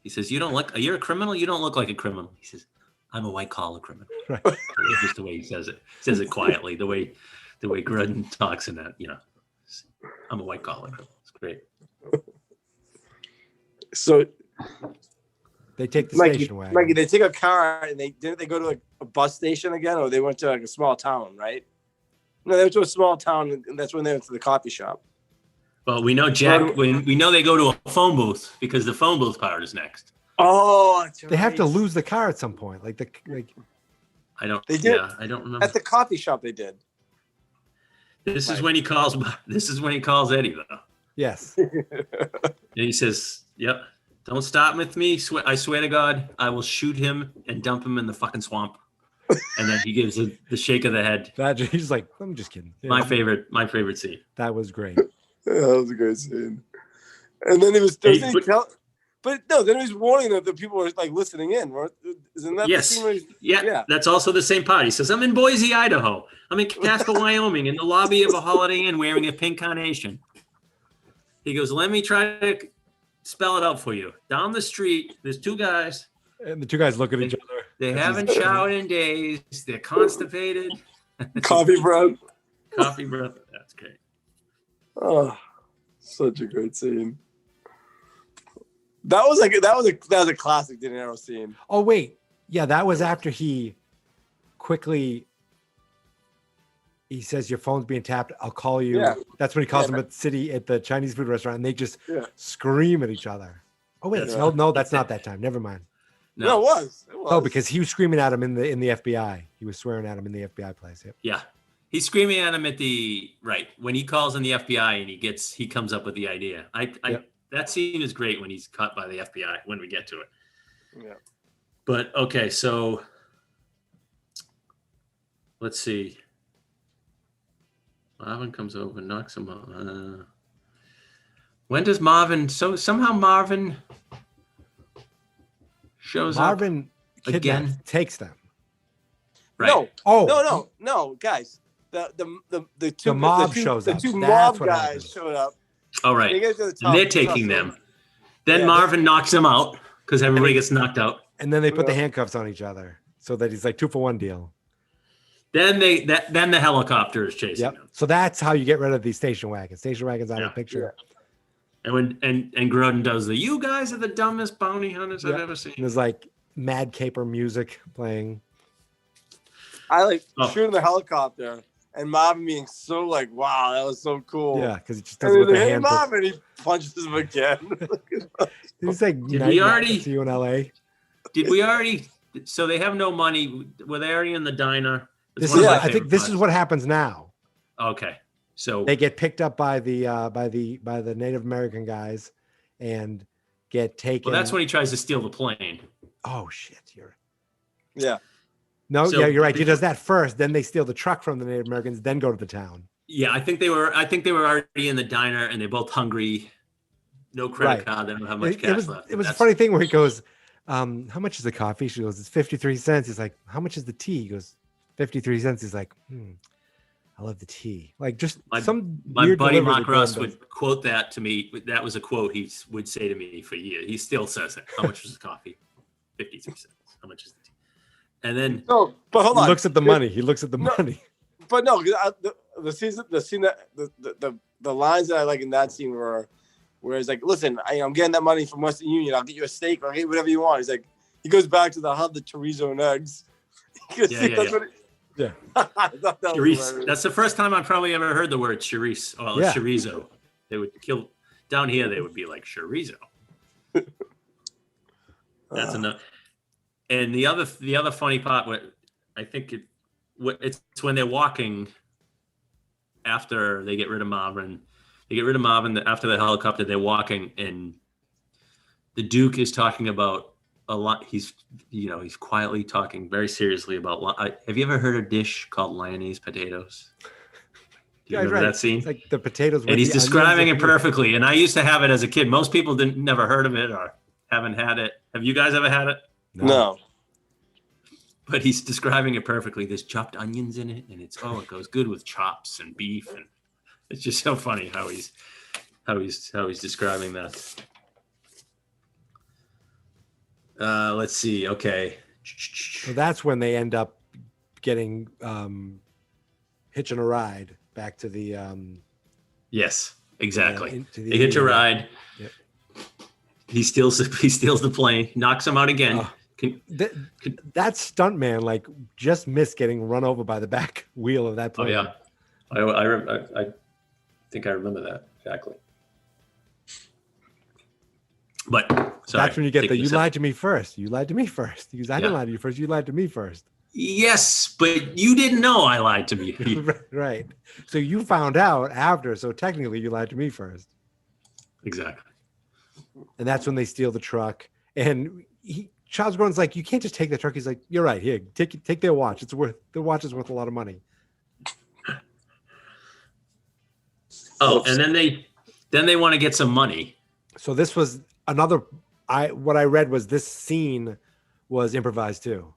he says, you're a criminal? You don't look like a criminal. He says, I'm a white collar criminal. Right. It's just the way he says it. He says it quietly, the way Gruden talks in that, I'm a white collar criminal. It's great. So They take the Mikey, station wagon. Mikey, they take a car and didn't they go to like a bus station again, or they went to like a small town, right? No, they went to a small town, and that's when they went to the coffee shop. Well, we know we know they go to a phone booth because the phone booth part is next. Oh, that's right. They have to lose the car at some point. Like I don't. They did. Yeah, I don't remember. At the coffee shop, they did. This is when he calls. This is when he calls Eddie though. yes. And he says, "Yep, don't stop with me. I swear to God, I will shoot him and dump him in the fucking swamp." And then he gives the shake of the head. He's like, I'm just kidding. Yeah, My favorite scene. That was great. Yeah, that was a great scene. And then he was, but no, then he was warning that the people were like listening in. Right? Isn't that Yes. the scene where he's, Yeah, that's also the same part. He says, I'm in Boise, Idaho. I'm in Casper, Wyoming, in the lobby of a Holiday Inn wearing a pink carnation. He goes, let me try to spell it out for you. Down the street, there's two guys. And the two guys look at each other. They haven't showered in days. They're constipated. coffee breath. Coffee breath. That's great. Oh, such a great scene. That was a classic De Niro scene. Oh wait, yeah, that was after he says your phone's being tapped. I'll call you. Yeah. That's when he calls them at the Chinese food restaurant, and they just scream at each other. Oh wait, no, that's not that time. Never mind. No, it was. Oh, because he was screaming at him in the FBI. He was swearing at him in the FBI place. Yep. Yeah. He's screaming at him when he calls in the FBI and he comes up with the idea. That scene is great when he's caught by the FBI when we get to it. Yeah. But okay, so let's see. Marvin comes over, knocks him out. When does Marvin? So somehow Marvin shows Marvin up again. Takes them. Right. No. Oh. No, guys. The two mob guys showed up. All right. And they're taking them. Then Marvin knocks him out because everybody gets knocked out. And then they put the handcuffs on each other so that he's like 2-for-1 deal. Then the helicopter is chasing them. So that's how you get rid of these station wagons. Station wagons out of the picture. Yeah. And Grodin does you guys are the dumbest bounty hunters I've ever seen. And there's like Mad Caper music playing. I shooting the helicopter and Marvin being so like, wow, that was so cool. Yeah, because he just does it with the hand. Marvin, he punches him again. He's like, did we already see you in LA? Did we already? So they have no money. Were they already in the diner? I think this is what happens now. Okay, so they get picked up by the Native American guys, and get taken. Well, that's when he tries to steal the plane. Oh shit! Yeah. No, you're right. He does that first. Then they steal the truck from the Native Americans. Then go to the town. Yeah, I think they were already in the diner, and they're both hungry. No credit card. They don't have much cash left. It was a funny thing where he goes, "How much is the coffee?" She goes, "It's 53 cents." He's like, "How much is the tea?" He goes, 53 cents. He's like, I love the tea. Like just my weird buddy Mark Ross would quote that to me. That was a quote he would say to me for years. He still says it. How much is the coffee? 53 cents. How much is the tea? And then but hold on. He looks at the money. He looks at the money. But no, the scene that the lines that I like in that scene were where he's like, listen, I'm getting that money from Western Union. I'll get you a steak. I'll get you whatever you want. He's like, he goes back to the chorizo and eggs. Yeah. That's the first time I've probably ever heard the word chorizo. Chorizo. They would kill down here. They would be like chorizo. That's enough. And the other funny part, what I think it's when they're walking after they get rid of Marvin. They get rid of Marvin after the helicopter. They're walking, and the Duke is talking about a lot. He's quietly talking very seriously about. Have you ever heard a dish called Lyonnaise potatoes? Do you remember that scene? It's like the potatoes. And he's describing it perfectly. And I used to have it as a kid. Most people never heard of it or haven't had it. Have you guys ever had it? No. But he's describing it perfectly. There's chopped onions in it, and it goes good with chops and beef, and it's just so funny how he's describing that. Let's see. Okay. So that's when they end up getting hitching a ride back to the. Yes, exactly. They hitch a ride. Yep. He steals the plane, knocks him out again. That stuntman just missed getting run over by the back wheel of that plane. Oh yeah, I think I remember that exactly. But Sorry, That's when you get take the, you this out. lied to me first. You lied to me first. Because I didn't Yeah. lie to you first. You lied to me first. Yes, but you didn't know I lied to me. Right. So you found out after. So technically you lied to me first. Exactly. And that's when they steal the truck. And Charles Grodin's like, you can't just take the truck. He's like, you're right. Here, take their watch. Their watch is worth a lot of money. Oh, and then they want to get some money. So this was another, what I read was this scene was improvised too.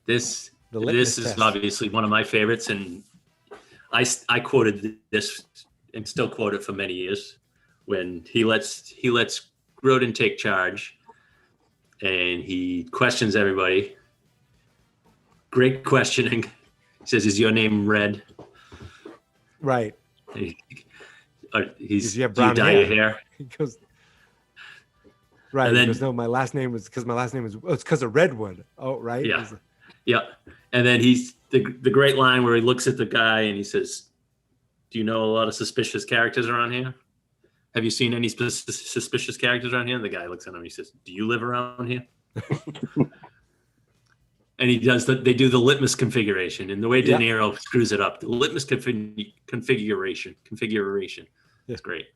This litmus is test. obviously one of my favorites, and I quoted this and still quote it for many years when he lets Grodin take charge, and he questions everybody. Great questioning. He says, "Is your name Red?" Right. He's You have do you brown dye hair. your hair? He goes, right. And He then- goes, no, my last name is because my last name is, it's because of Redwood. Oh, right. Yeah. Yeah. And then he's the great line where he looks at the guy and he says, "Do you know a lot of suspicious characters around here? Have you seen any suspicious characters around here?" And the guy looks at him and he says, "Do you live around here?" And he does they do the litmus configuration, and the way De Yeah. Niro screws it up, the litmus configuration. It's great.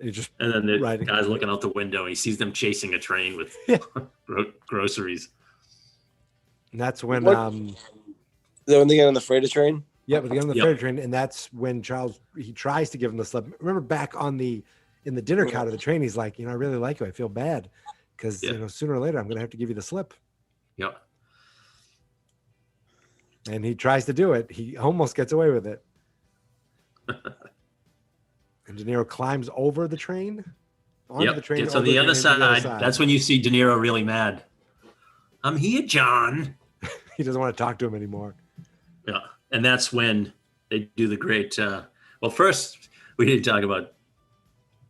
He just, And then the Right. guy's looking out the window and he sees them chasing a train with Yeah. groceries. and that's when, What- Is that when they get on the freighter train? yeah, but they get on the Yep. freighter train, and that's when he tries to give him the slip. Remember back in the dinner car of the train, he's like, I really like you. I feel bad because, Yeah. sooner or later, I'm going to have to give you the slip. Yeah. And he tries to do it. He almost gets away with it. And De Niro climbs over the train. Onto Yep. the train. Gets on over the train, other into side. That's when you see De Niro really mad. "I'm here, John." He doesn't want to talk to him anymore. Yeah. And that's when they do the great. Well, first, we didn't talk about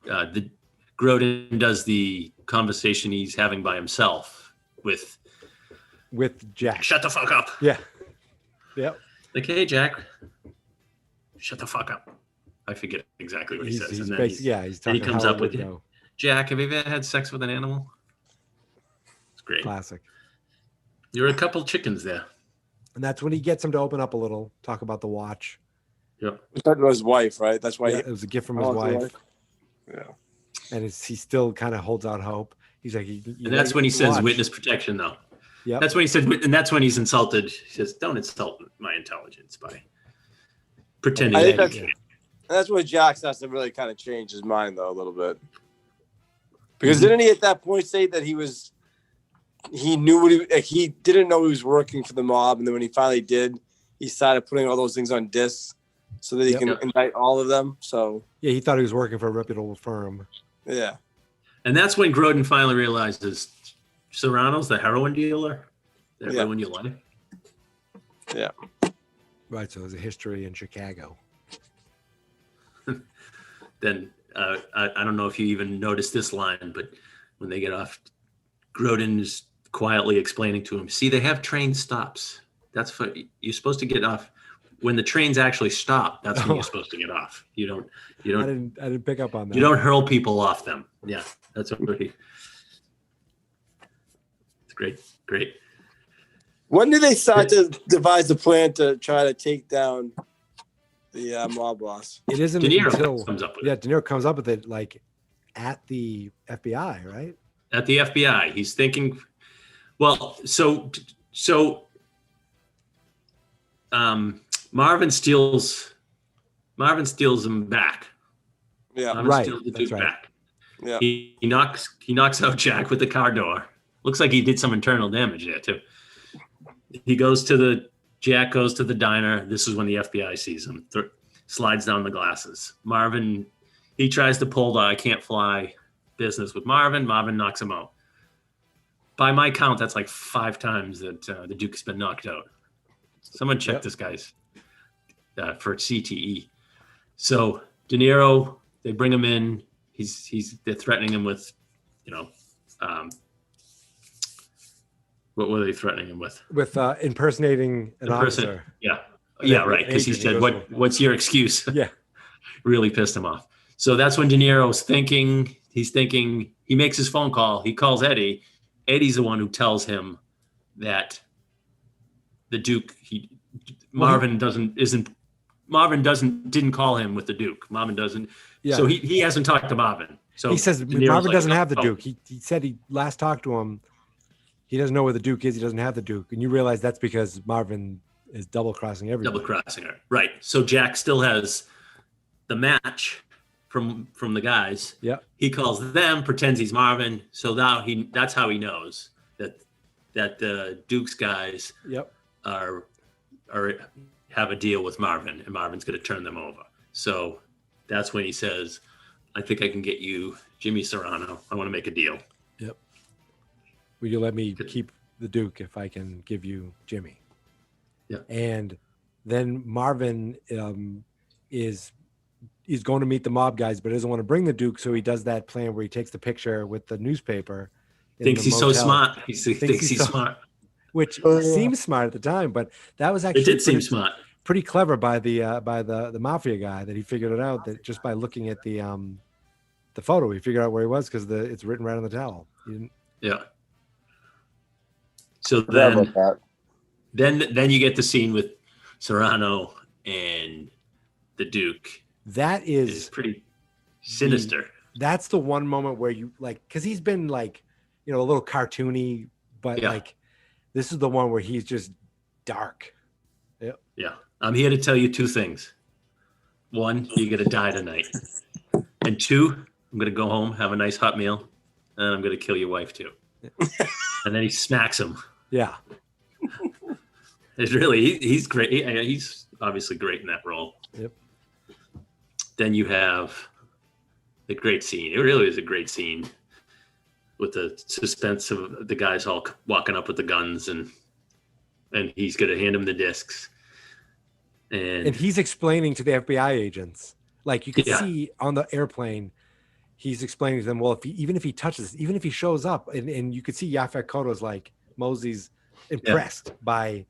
the Grodin does the conversation he's having by himself with With Jack. "Shut the fuck up." Yeah. Yep. Like, "Hey, Jack, shut the fuck up." I forget exactly what he says. He's And then basically, yeah, he's then he talking comes how up it with would it. go. "Jack, have you ever had sex with an animal?" It's great. Classic. You're a couple chickens there. And that's when he gets him to open up a little, talk about the watch. Yep. He talked about his wife, right? That's why Yeah, it was a gift from his Oh, it's wife. the wife. Yeah. And he still kind of holds out hope. He's like, And that's when he says witness protection, though. Yep. That's when he said, and that's when he's insulted. He says, "Don't insult my intelligence by pretending." I think that that's, you and can't." that's where Jax has to really kind of change his mind, though, a little bit. Because didn't he at that point say that he knew he didn't know he was working for the mob, and then when he finally did, he started putting all those things on discs so that he Yep. can indict all of them. So Yeah, he thought he was working for a reputable firm. yeah, And that's when Grodin finally realizes Serrano's the heroin dealer. That Yeah. ruined your life. Right. So there's a history in Chicago. Then I don't know if you even noticed this line, but when they get off, Grodin is quietly explaining to him, "See, they have train stops. That's for you're supposed to get off when the trains actually stop. That's when you're supposed to get off. You don't I didn't pick up on that. you don't hurl people off them." Yeah, that's what he. It's great. when did they start to devise the plan to try to take down the mob boss? It isn't De Niro until comes up with yeah, it. De Niro comes up with it like at the FBI, right? At the FBI. He's thinking, well, so Marvin steals him back. Yeah, Marvin Right, steals the that's dude right. back. yeah. He knocks out Jack with the car door. Looks like he did some internal damage there too. Jack goes to the diner. This is when the FBI sees him. Slides down the glasses. Marvin, he tries to pull the "I can't fly" business with Marvin. Marvin knocks him out. By my count, that's like 5 times that the Duke's been knocked out. Someone check Yep. this guy's for CTE. So De Niro, they bring him in. They're threatening him with, what were they threatening him with? With impersonating an officer. Yeah, Yeah, right. Because he agent, said, he goes, "What's your excuse?" Yeah. Really pissed him off. So that's when De Niro's thinking. he's thinking, he makes his phone call. He calls Eddie. Eddie's the one who tells him that the Duke, Marvin didn't call him with the Duke. Marvin doesn't. Yeah. So he hasn't talked to Marvin. So He says De Niro's Marvin like, doesn't have the "Oh." Duke. He said he last talked to him. He doesn't know where the Duke is. He doesn't have the Duke. And you realize that's because Marvin is double crossing everybody. Double crossing her. Right. So Jack still has the match from the guys. Yeah. He calls them, pretends he's Marvin. So now that's how he knows that the Duke's guys Yep. are have a deal with Marvin, and Marvin's going to turn them over. So that's when he says, I think I can get you Jimmy Serrano. I want to make a deal. Yep. Will you let me keep the Duke if I can give you Jimmy? Yeah. And then Marvin is going to meet the mob guys, but doesn't want to bring the Duke. So he does that plan where he takes the picture with the newspaper. in Thinks the he's so motel, smart. He thinks he's smart. which seems smart at the time, but that was actually It did seem smart. pretty clever by the mafia guy that he figured it out that just by looking at the photo, he figured out where he was because it's written right on the towel. He didn't, Yeah. So Forgot about that. then you get the scene with Serrano and the Duke. that It's is pretty sinister. that's the one moment where you like, because he's been like, a little cartoony, but Yeah. like this is the one where he's just dark. Yeah. I'm here to tell you two things. One, you're going to die tonight. And two, I'm going to go home, have a nice hot meal, and I'm going to kill your wife too. And then he smacks him. Yeah. It's really, he's great. He's obviously great in that role. Yep. Then you have the great scene. It really is a great scene with the suspense of the guys all walking up with the guns and he's going to hand him the discs. And he's explaining to the FBI agents, like you can Yeah. see on the airplane, he's explaining to them, well, even if he touches, even if he shows up, and you could see Yaphet Kotto's like, Mosey's impressed by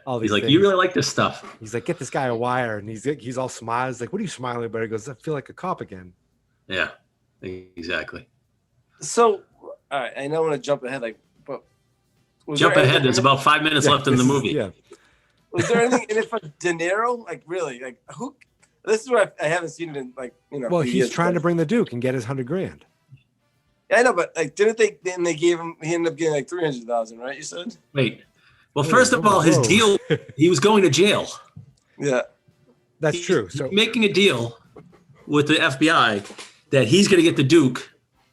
all these he's like, things. you really like this stuff. He's like, get this guy a wire, and he's all smiles, like, what are you smiling about? He goes, I feel like a cop again. Yeah, exactly. So, all right, I know I want to jump ahead, but Jump ahead. There's about 5 minutes left in the movie. Yeah. Was there anything in it for De Niro? Like, really? Like, who? This is where I haven't seen it in, like, Well, he's trying to bring the Duke and get his $100,000. Yeah, I know, but like, didn't they? Then they gave him. He ended up getting like 300,000, right? You said. Wait. Well, first of all, his deal, he was going to jail. Yeah. That's true. So making a deal with the FBI that he's going to get the Duke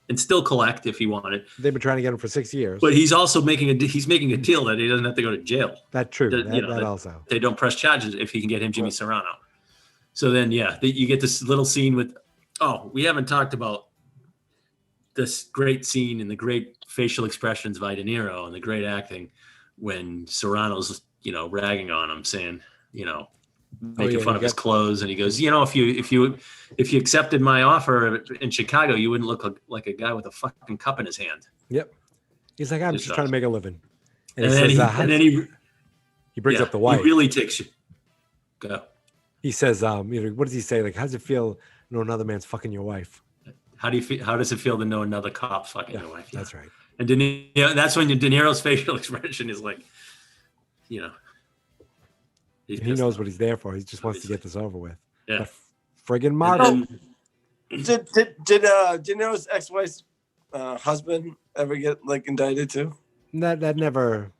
and still collect if he wanted. they've been trying to get him for 6 years. But he's also making a deal that he doesn't have to go to jail. That's true. That, That also. They don't press charges if he can get him Jimmy Serrano. So then, you get this little scene with. Oh, we haven't talked about this great scene and the great facial expressions by De Niro and the great acting when Serrano's, ragging on him, saying, making fun of his clothes, and he goes, if you accepted my offer in Chicago, you wouldn't look like a guy with a fucking cup in his hand. Yep. He's like, I'm just trying to make a living. And then he brings up the wife. He really takes you. Go. He says, what does he say? Like, how does it feel to know another man's fucking your wife? How do you feel? How does it feel to know another cop fucking your wife? That's right. And De Niro, that's when De Niro's facial expression is like, he knows what he's there for. He just wants to get this over with. Yeah. But friggin' Marvin. Did De Niro's ex-wife's husband ever get like indicted too? That never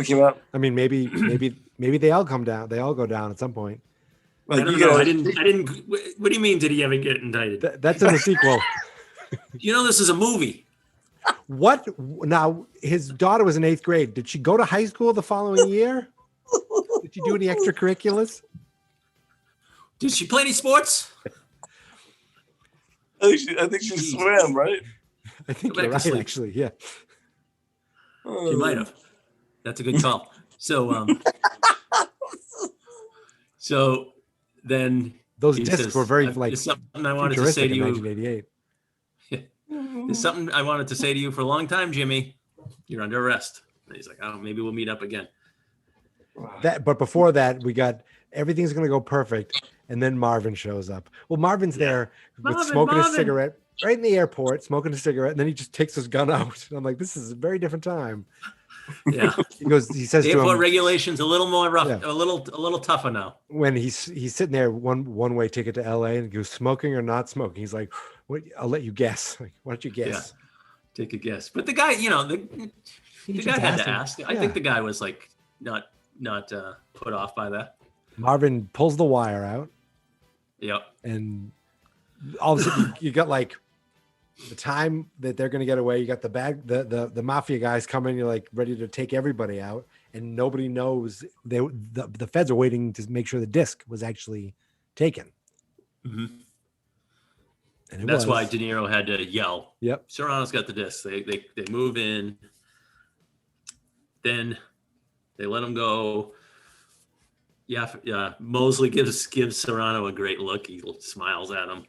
came out. I mean, maybe they all come down. They all go down at some point. Like, I don't know. I didn't. What do you mean? Did he ever get indicted? That's in the sequel. This is a movie. What? Now, his daughter was in 8th grade. Did she go to high school the following year? Did she do any extracurriculars? Did she play any sports? I think she swam, right? I think Go you're back to right, sleep. actually. Yeah. She might have. That's a good call. So, so then Those he discs says, were very There's something I wanted to say futuristic to in you. 1988. There's something I wanted to say to you for a long time, Jimmy. You're under arrest. And he's like, oh, maybe we'll meet up again. But before that, we got everything's going to go perfect, and then Marvin shows up. Well, Marvin's there with smoking a cigarette, right in the airport, smoking a cigarette, and then he just takes his gun out. And I'm like, this is a very different time. Yeah. He says to Airport him, regulations a little more rough, Yeah. a little tougher now. when he's sitting there, one-way ticket to LA, and he goes, smoking or not smoking? He's like, what? I'll let you guess. Like, why don't you guess? Take a guess. But the guy, the guy had to ask. I think the guy was like not put off by that. Marvin pulls the wire out, Yep. and all of a sudden you got like the time that they're going to get away. You got the mafia guys coming. You're like ready to take everybody out, and nobody knows. The feds are waiting to make sure the disc was actually taken. Mm-hmm. And That's why De Niro had to yell. Yep. Serrano's got the disc. They move in. Then they let him go. Yeah. Mosley gives Serrano a great look. He smiles at him.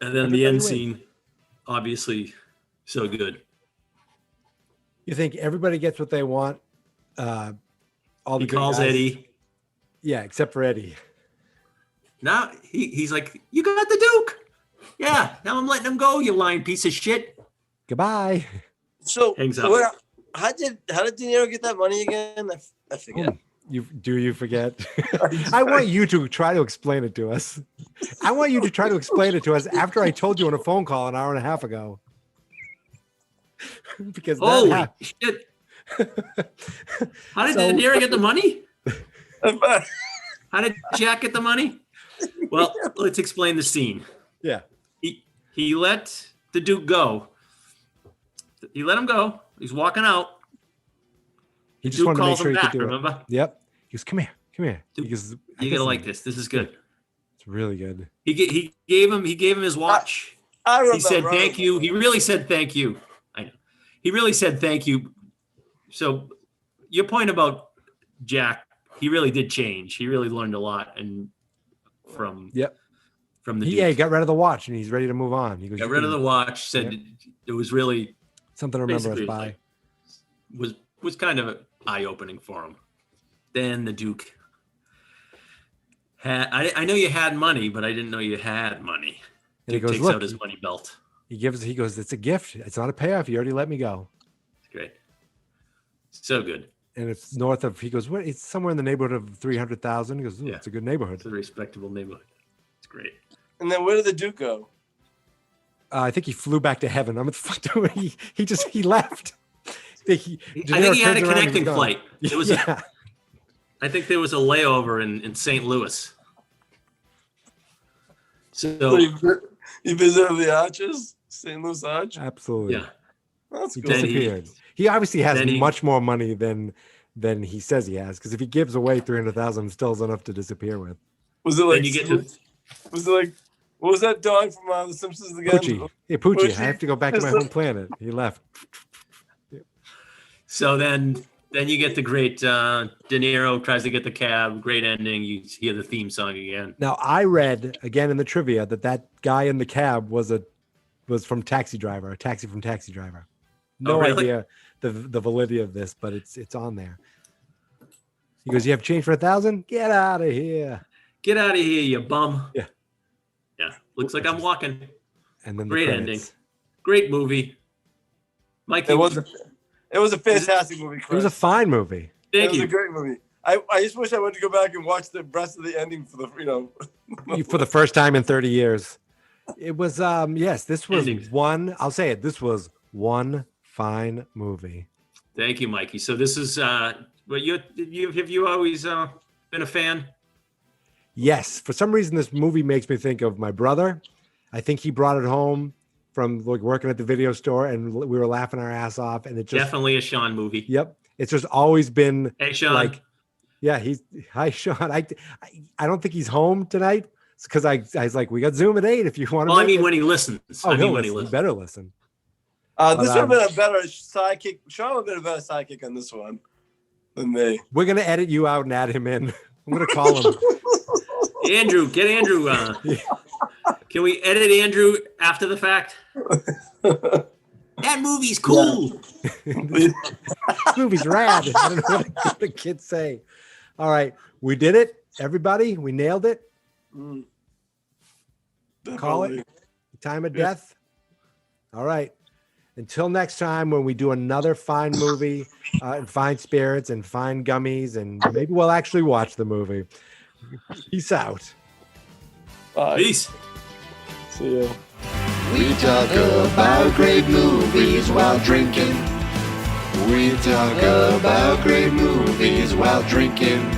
And then the end scene, obviously, so good. You think everybody gets what they want? All the He good calls guys? Eddie. Yeah, except for Eddie. Now he's like, "You got the Duke." Yeah. Now I'm letting him go. You lying piece of shit. Goodbye. So Hangs up. how did De Niro get that money again? I forget. You forget? I want you to try to explain it to us. I want you to try to explain it to us after I told you on a phone call an hour and a half ago. Because Holy shit. How did De Niro get the money? How did Jack get the money? Well, let's explain the scene. Yeah. He let the Duke go. He let him go. He's walking out. He just Duke wanted to make calls sure him he back, could do remember? it. Yep. He goes, come here. Duke, He goes, You gotta like this. This is good. It's really good. He gave him his watch. I remember. He said thank you. He really said thank you. I know. He really said thank you. So your point about Jack, he really did change. He really learned a lot from the Duke. He got rid of the watch and he's ready to move on. He goes, Got rid of the watch. Said it was really something to remember us basically by. was kind of eye-opening for him. Then the Duke had. I know you had money, but I didn't know you had money. And he Duke goes, takes look, out his money belt. he goes, it's a gift. It's not a payoff. You already let me go. It's great. So good. And it's north of, he goes, what? It's somewhere in the neighborhood of 300,000. He goes, ooh, it's a good neighborhood. It's a respectable neighborhood. It's great. And then where did the Duke go? I think he flew back to heaven. I'm he left. I think he had a connecting flight. It was I think there was a layover in St. Louis. So you visited the Arches, St. Louis Arch. Absolutely. Yeah, that's he cool. disappeared. He obviously has much more money than he says he has. Because if he gives away 300,000, still is enough to disappear with. Was it like? Was it like? What was that dog from The Simpsons again? Poochie. Hey, Poochie. I have to go back to my home planet. He left. So then you get the great De Niro tries to get the cab. Great ending. You hear the theme song again. Now I read again in the trivia that guy in the cab was from Taxi Driver, a taxi from Taxi Driver. No idea the validity of this, but it's on there. He goes, "You have change for 1,000? Get out of here! Get out of here, you bum!" Yeah. Looks like I'm walking. And then great ending. Great movie. Mikey, it was a fantastic movie. Chris. It was a fine movie. It was a great movie. I just wish I would go back and watch the rest of the ending for for the first time in 30 years. It was this was one. I'll say it. This was one fine movie. Thank you, Mikey. So this is have you always been a fan? Yes. For some reason, this movie makes me think of my brother. I think he brought it home from working at the video store, and we were laughing our ass off. And it just definitely a Sean movie. Yep. It's just always been hey, Sean. Hi, Sean. I don't think he's home tonight because I was like, we got Zoom at 8 if you want to. Well, I mean, when he listens. Oh, when he listens. He better listen. This would have been a better sidekick. Sean would have been a better sidekick on this one than me. We're going to edit you out and add him in. I'm going to call him. Andrew, get Andrew. Can we edit Andrew after the fact? That movie's cool. This movie's rad. I don't know what the kids say. All right. We did it. Everybody, we nailed it. Call it. Time of death? All right. Until next time, when we do another fine movie, and fine spirits and fine gummies, and maybe we'll actually watch the movie. Peace out. Peace. See ya. We talk about great movies while drinking. We talk about great movies while drinking.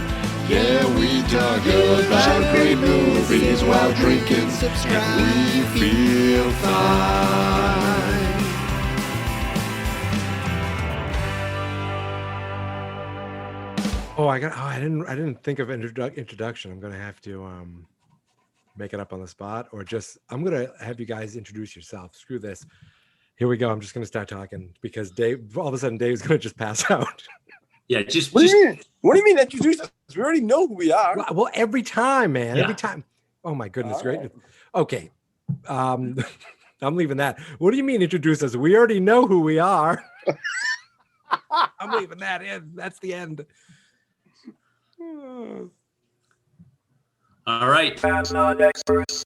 Yeah, we talk about great movies while drinking. And we feel fine. Oh, I didn't think of introduction. I'm gonna have to make it up on the spot, or just I'm gonna have you guys introduce yourself. Screw this. Here we go. I'm just gonna start talking because Dave. All of a sudden, Dave's gonna just pass out. Yeah, just What do you mean? What do you mean introduce us? We already know who we are. Well, every time, man. Yeah. Every time. Oh my goodness, All great. right. Okay. I'm leaving that. What do you mean introduce us? We already know who we are. I'm leaving that in. That's the end. all right. Fans not experts.